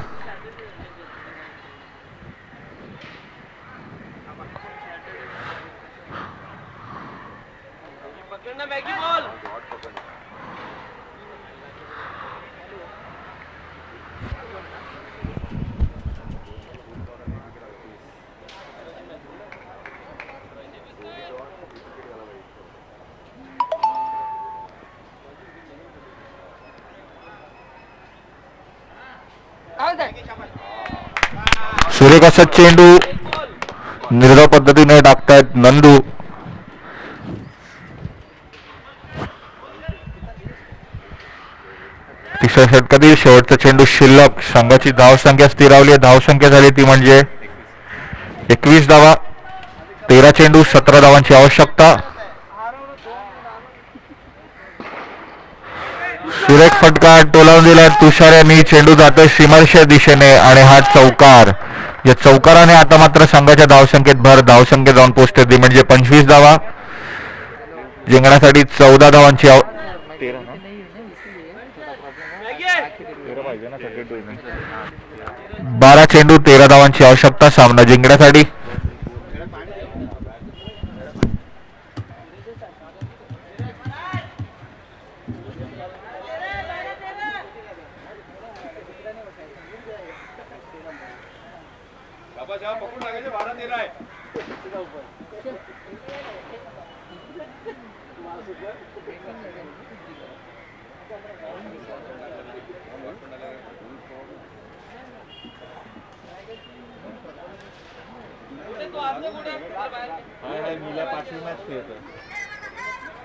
सुरेख असा चेंडू निर्धाव पद्धतीने टाकतायत नंदू. तिसऱ्या षटकातील शेवटचा चेंडू शिल्लक. संघाची धावसंख्या स्थिरावली आहे. धावसंख्या झाली ती म्हणजे 21 धावा. 13 चेंडू 17 धावांची आवश्यकता. सुरेख फटका टोलावून दिला तुषार यांनी. चेंडू जातोय सीमारेषेच्या दिशेने आणि हा चौकार. या चौकाराने आता मात्र संघाच्या धावसंख्येत भर. धावसंख्या जाऊन पोहोचते ती म्हणजे 25 धावा. जिंकण्यासाठी 14 धावांची 12 चेंडू 13 धावांची आवश्यकता सामना जिंकण्यासाठी. शाबाश हा पकडून टाकायचे 12-13 आहे. हाय मीला पाठवूनच खेळतो.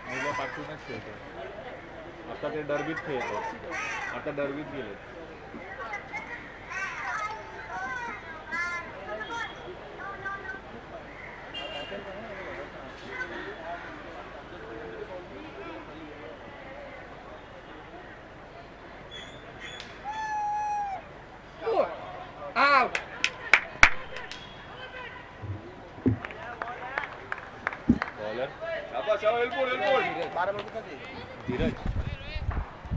मीला पाठवूनच खेळतो. आता ते डर्बीत खेळतो. आता डर्बीत गेले. आउट. बॉलर शाबाश हा एल्बो एल्बो. धीरज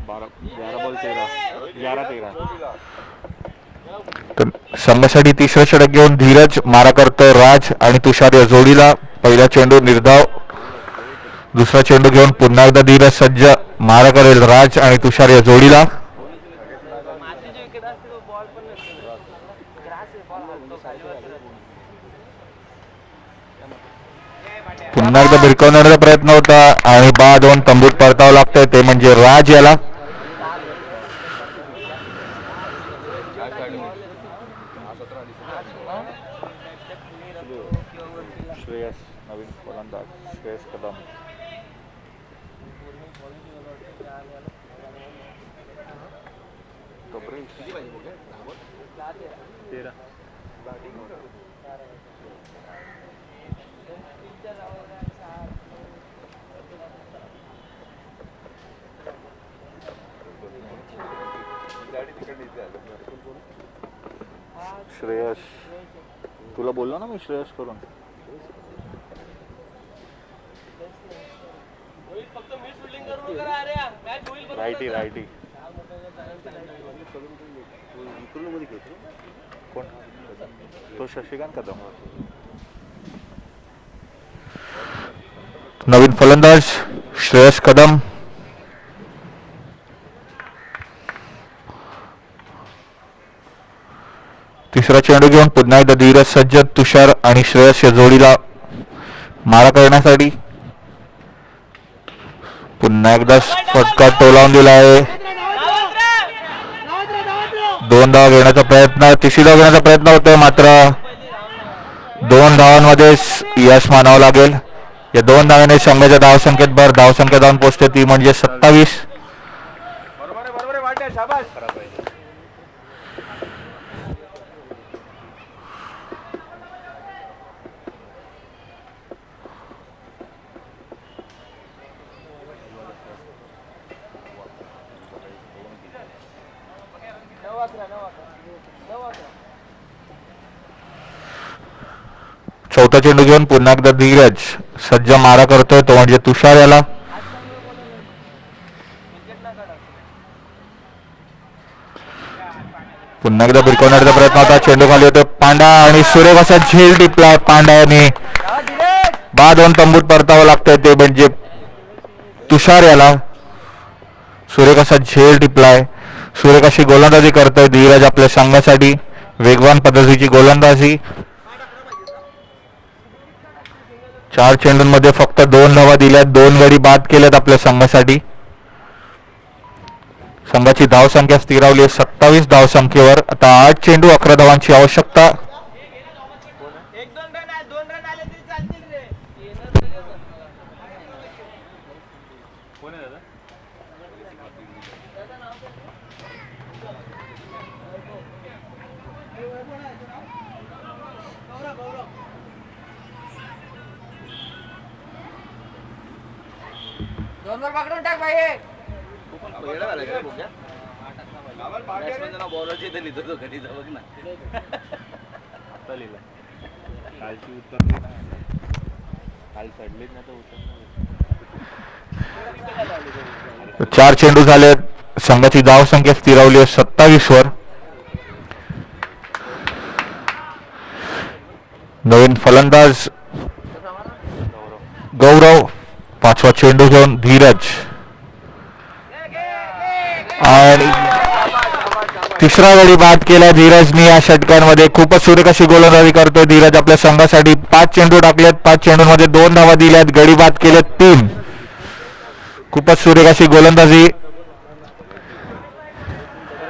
11 बॉल 13 तर संघासाठी तिसरं षटक घेऊन धीरज मारा करतोय राज आणि तुषार या जोडीला. पहिला चेंडू निर्धाव. दुसरा चेंडू घेऊन पुन्हा एकदा धीरज सज्ज. मारा करेल राज आणि तुषार या जोडीला. पुन्हा एकदा भिरकवण्याचा प्रयत्न होता आणि बाद होऊन तंबूत परतावं लागतंय ते म्हणजे राज याला. श्रेयस नवीन फलंदाज श्रेयस कदम. श्रेयस तुला बोललो ना मी श्रेयस करून. रायटी कोण तो शशिकांत कदम. नवीन फलंदाज श्रेयस कदम. तिसरा चेंडू घेऊन पुन्हा एकदा धीरज सज्ज. तुषार आणि श्रेयस या जोडीला मारा करण्यासाठी. पुन्हा एकदा फटका टोलावून दिला आहे. 2 धावा घेण्याचा प्रयत्न. तिसरी धाव घेण्याचा प्रयत्न होतोय मात्र 2 धावांमध्ये यश मानावं लागेल. या 2 धावांनी संघाच्या धावसंख्येत भर. धावसंख्या धावून पोहोचते ती म्हणजे 27. बरोबर आहे वाट्या शाबाश. चौथा चेंडू घेऊन पुन्हा एकदा धीरज सज्ज. मारा करतोय तो म्हणजे तुषार याला. पुन्हा एकदा भिरकवण्याचा प्रयत्न होता. चेंडू खाली होते पांडा आणि सुरेख असा झेल टिपला पांडा यांनी. बाद होऊन तंबूत परतावं लागतंय ते म्हणजे तुषार याला. सुरेख असा झेल टिपलाय. सुरेख अशी गोलंदाजी करतोय धीरज आपल्या संघासाठी. वेगवान पद्धतीची गोलंदाजी. 4 चेंडूंमध्ये फक्त 2 धावा दिल्यात. 2 गडी बाद केल्यात आपल्या संघासाठी. संघाची धावसंख्या स्थिरावली आहे 27 धावसंख्येवर. आता 8 चेंडू 11 धावांची आवश्यकता. दोनवर पकडून टाक भाई. बॉलरची इथे लिहितो तो कधी बघ ना. आता लिहिला कालची उतरली ना. काल चढलीच ना तर उतरणार. 4 चेंडू झाले. संघाची धावसंख्या स्थिरावली आहे 27 वर. नवीन फलंदाज गौरव. 5वा चेंडू घेऊन धीरज आणि तिसरा गडी बाद केला धीरजनी या षटकांमध्ये. खूपच सुरेख अशी गोलंदाजी करतोय धीरज आपल्या संघासाठी. 5 चेंडू टाकलेत, 5 चेंडूंमध्ये 2 धावा दिल्यात, गडी बाद केलेत 3. खूपच सुरेख अशी गोलंदाजी.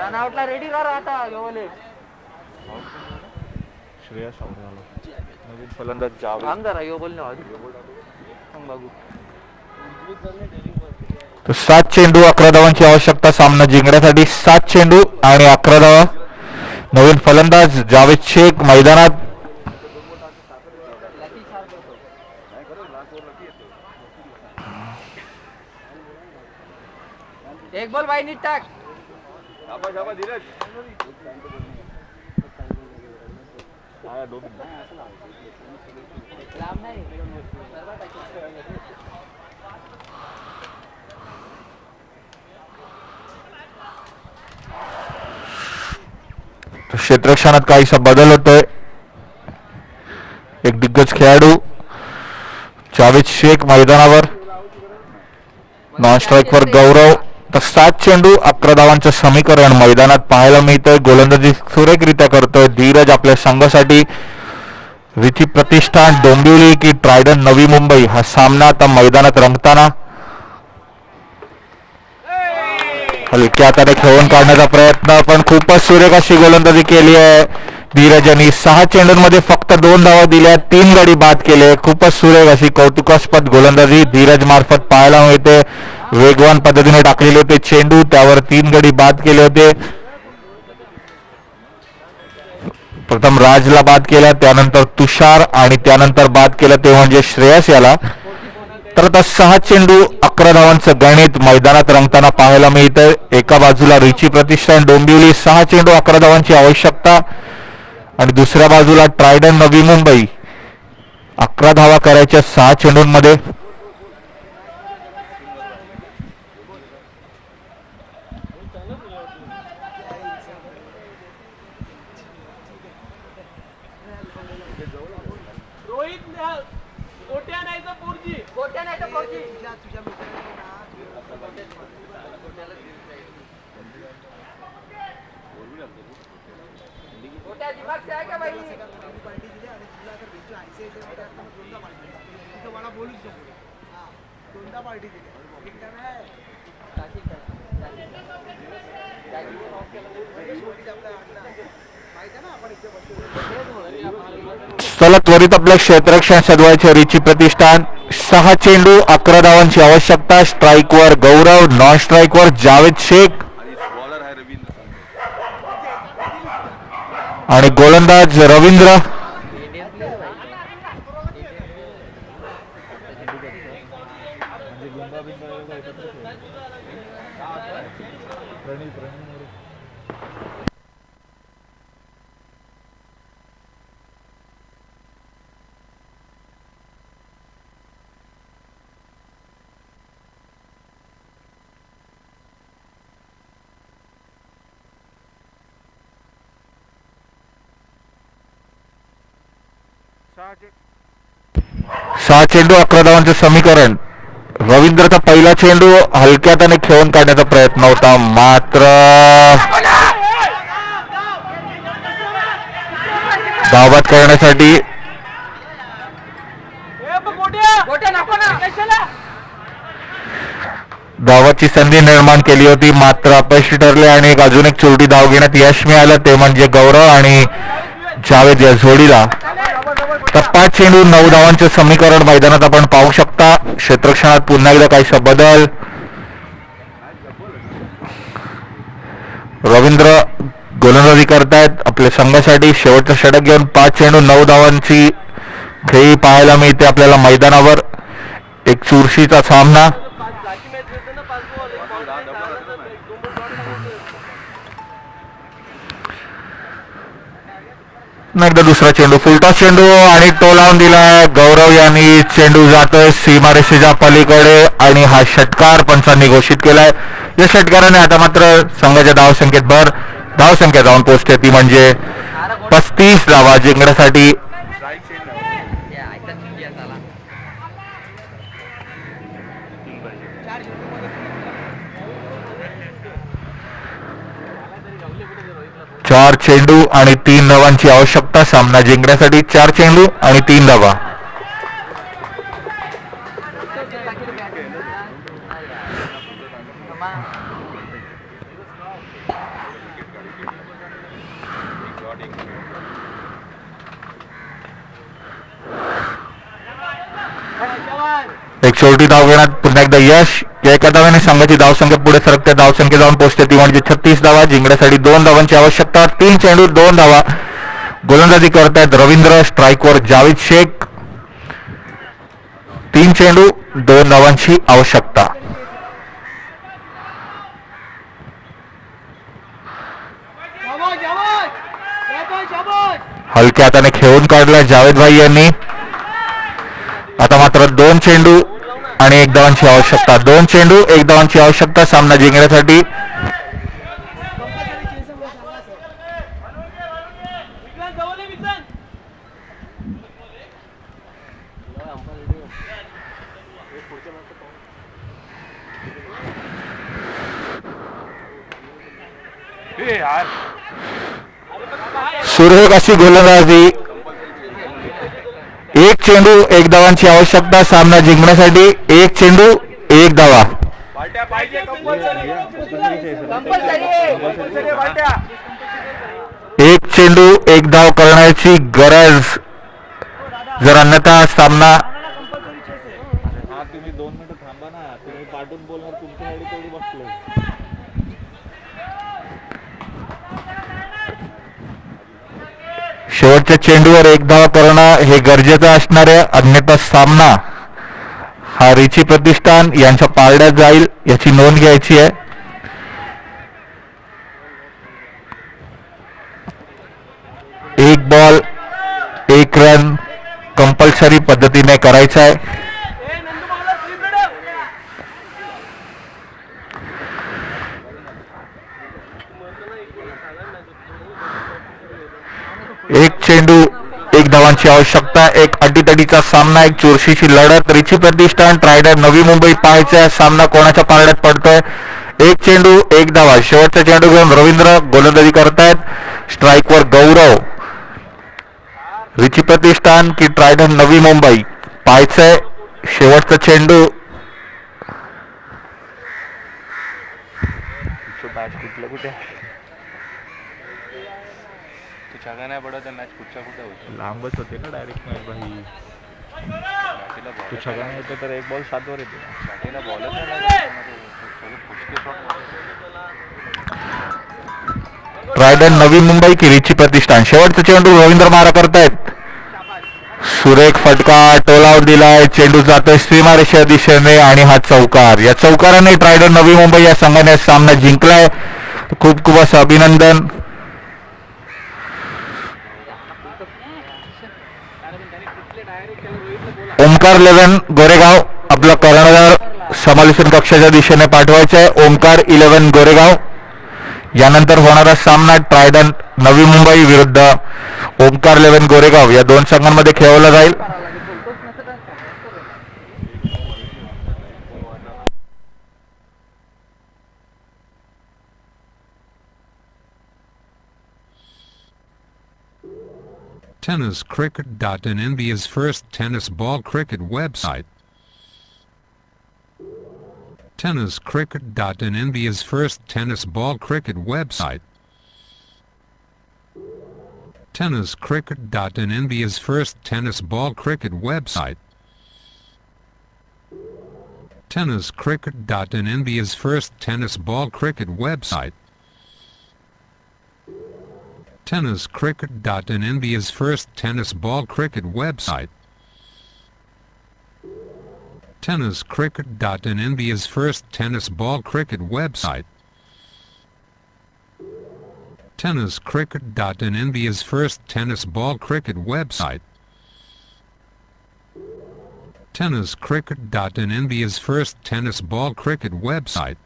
रनआउटला रेडी कर आता गोवले. श्रेयस आउट झाला. नवीन फलंदाज जावेद. थांब जरा यो बोलणे आधी. मग बघू. तर 7 चेंडू 11 धावांची आवश्यकता सामना जिंकण्यासाठी. 7 चेंडू आणि 11 धावा. नवीन फलंदाज जावेद शेख मैदानात. एक बॉल बाई नीट टाक. शाबास शाबास धीरज. लांब नाही. क्षेत्ररक्षणात काहीसा बदल होतोय. एक दिग्गज खेळाडू जावेद शेख मैदानावर. नॉन स्ट्राईकवर गौरव. तर 7 चेंडू 11 धावांचं समीकरण मैदानात पाहायला मिळतंय. गोलंदाजी सुरेखरित्या करतोय धीरज आपल्या संघासाठी. रिची प्रतिष्ठान डोंबिवली की ट्रायडन नवी मुंबई हा सामना आता मैदानात रंगताना. हलक्या हाताने खेळून काढण्याचा प्रयत्न, पण खूपच सुरेख अशी गोलंदाजी केली आहे धीरज यांनी. 6 चेंडूंमध्ये फक्त 2 धावा दिल्या, 3 गडी बाद केले. खूपच सुरेख अशी कौतुकास्पद गोलंदाजी धीरज मार्फत पाहायला मिळते. वेगवान पद्धतीने टाकलेले होते चेंडू, त्यावर 3 गडी बाद केले होते. प्रथम राजला बाद केला, त्यानंतर तुषार आणि त्यानंतर बाद केलं ते म्हणजे श्रेयस याला. तर आता 6 चेंडू 11 धावांचं गणित मैदानात रंगताना पाहायला मिळतं. एका बाजूला रिची प्रतिष्ठान डोंबिवली 6 चेंडू 11 धावांची आवश्यकता आणि दुसऱ्या बाजूला ट्रायडन नवी मुंबई 11 धावा करायच्या 6 चेंडूंमध्ये. गोट्या नाही तर पोरजी. गोट्या दिमाग से आहे का बाई. मला बोलूच नको. दोनदा पार्टी दिली. एकदा नाही. चला त्वरित आपलं क्षेत्ररक्षण सजवायचे रिची प्रतिष्ठान. 6 चेंडू 11 धावांची आवश्यकता. स्ट्राईकवर गौरव, नॉन स्ट्राईकवर जावेद शेख आणि बॉलर आहे रवींद्र. आणि गोलंदाज रवींद्र. सहा चेंडू 11 धावांचं समीकरण. रवींद्रचा पहिला चेंडू हलक्या हाताने खेळून काढण्याचा प्रयत्न होता, मात्र धावबाद करण्यासाठी धावाची संधी निर्माण केली होती, मात्र अपयशी ठरले आणि अजून एक चोरटी धाव घेण्यात यश मिळालं, ते म्हणजे गौरव आणि जावेद या जोडीला. तर 5 चेंडू 9 धावांचे समीकरण मैदानात आपण पाहू शकता. क्षेत्ररक्षणात पुन्हा एकदा काहीसा बदल. रवींद्र गोलंदाजी करतायत आपल्या संघासाठी. शेवटचं षटक घेऊन 5 चेंडू 9 धावांची खेळी पाहायला मिळते आपल्याला मैदानावर. एक चुरशीचा सामना. एकदा दुसरा चेंडू, फुलटॉस चेंडू आणि तो लावून दिलाय. गौरव यांनी चेंडू जातोय सीमारेषेच्या पलीकडे आणि हा षटकार पंचांनी घोषित केलाय. या षटकाराने आता मात्र संघाच्या धावसंख्येत भर. धावसंख्या जाऊन पोहोचते ती म्हणजे 35 धावा जिंकण्यासाठी. 4 चेंडू आणि 3 धावांची आवश्यकता. सामना जिंकण्यासाठी 4 चेंडू आणि 3 धावा. एक शेवटी धाव घेण्यात पुन्हा एकदा यश. या एका धाव्याने संघाची धावसंख्या पुढे सरकते. धावसंख्या जाऊन पोहोचते ती म्हणजे 36 धावा. जिंकण्यासाठी 2 धावांची आवश्यकता. 3 चेंडू 2 धावा. गोलंदाजी करतायत रवींद्र. स्ट्राईकवर जावेद शेख. 3 चेंडू 2 धावांची आवश्यकता. हलक्या हाताने खेळून काढला जावेद भाई यांनी. आता मात्र 2 चेंडू आणि 1 धावांची आवश्यकता. 2 चेंडू 1 धावांची आवश्यकता सामना जिंकण्यासाठी. सुरेख अशी गोलंदाजी. 1 चेंडू 1 धावांची आवश्यकता सामना जिंकण्यासाठी. 1 चेंडू 1 धावा. 1 चेंडू 1 धाव करण्याची गरज. जर अन्यथा सामना. हा तुम्ही 2 मिनिटं थांबा ना. तुम्ही पाठून बोलणार तुमच्यासाठी तेवढी बसलोय. शेवटच्या चेंडूवर 1 धाव करणं हे गरजेचं असणार आहे. अन्यथा सामना हा रिची प्रतिष्ठान यांच्या पारड्यात जाईल याची नोंद घ्यायची आहे. एक बॉल 1 रन कंपल्सरी पद्धतीने करायचा आहे. एक चेंडू 1 धावांची आवश्यकता. एक अटीतटीचा सामना. एक चुरशीची लढत. रिची प्रतिष्ठान ट्रायडर नवी मुंबई पाहायचा सामना कोणाच्या पारड्यात पडतोय. 1 चेंडू 1 धावा. शेवटचा चेंडू घेऊन रवींद्र गोलंदाजी करतायत. स्ट्राईकवर गौरव. रिची प्रतिष्ठान की ट्रायडर नवी मुंबई पाहायचंय शेवटचा चेंडू. लांबच होते ना डायरेक्ट मॅच भाई. तू छगा नाही येतो तर 1 बॉल 7 वर येते. ट्रायडर नवी मुंबई की रिची प्रतिष्ठान. शेवटचा चेंडू रवींद्र मारा करतायत. सुरेख फटका टोलावर दिलाय. चेंडू जातोय सीमारेषा दिशेने आणि हा चौकार. या चौकाराने ट्रायडर नवी मुंबई या संघाने सामना जिंकलाय. खूप खूप असं अभिनंदन. ओमकार 11 गोरेगाव आपला कर्णधार समालोचन कक्षाच्या दिशेने पाठवायचा आहे. ओमकार 11 गोरेगाव. यानंतर होणारा सामना ट्रायडन नवी मुंबई विरुद्ध ओमकार 11 गोरेगाव या 2 संघांमध्ये खेळवला जाईल. TennisCricket.in, India's first tennis ball cricket website. TennisCricket.in, India's first tennis ball cricket website. TennisCricket.in, India's first tennis ball cricket website. TennisCricket.in, India's first tennis ball cricket website. TennisCricket.in, India's first tennis ball cricket website. TennisCricket.in, India's first tennis ball cricket website. TennisCricket.in, India's first tennis ball cricket website. TennisCricket.in, India's first tennis ball cricket website.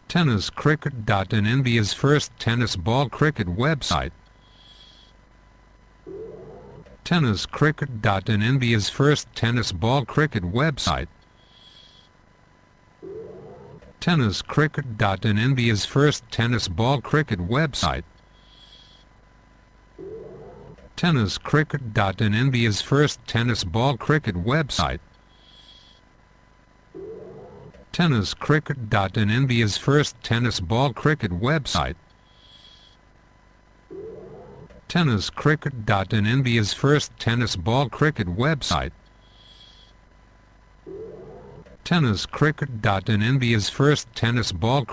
TennisCricket.in, India's first tennis ball cricket website. TennisCricket.in, India's first tennis ball cricket website. Tenniscricket.in, India's first tennis ball cricket website. Tenniscricket.in, India's first tennis ball cricket website. Tenniscricket.in, India's first tennis ball cricket website. Tenniscricket.in, India's first tennis ball cricket website. Tenniscricket.in, India's first tennis ball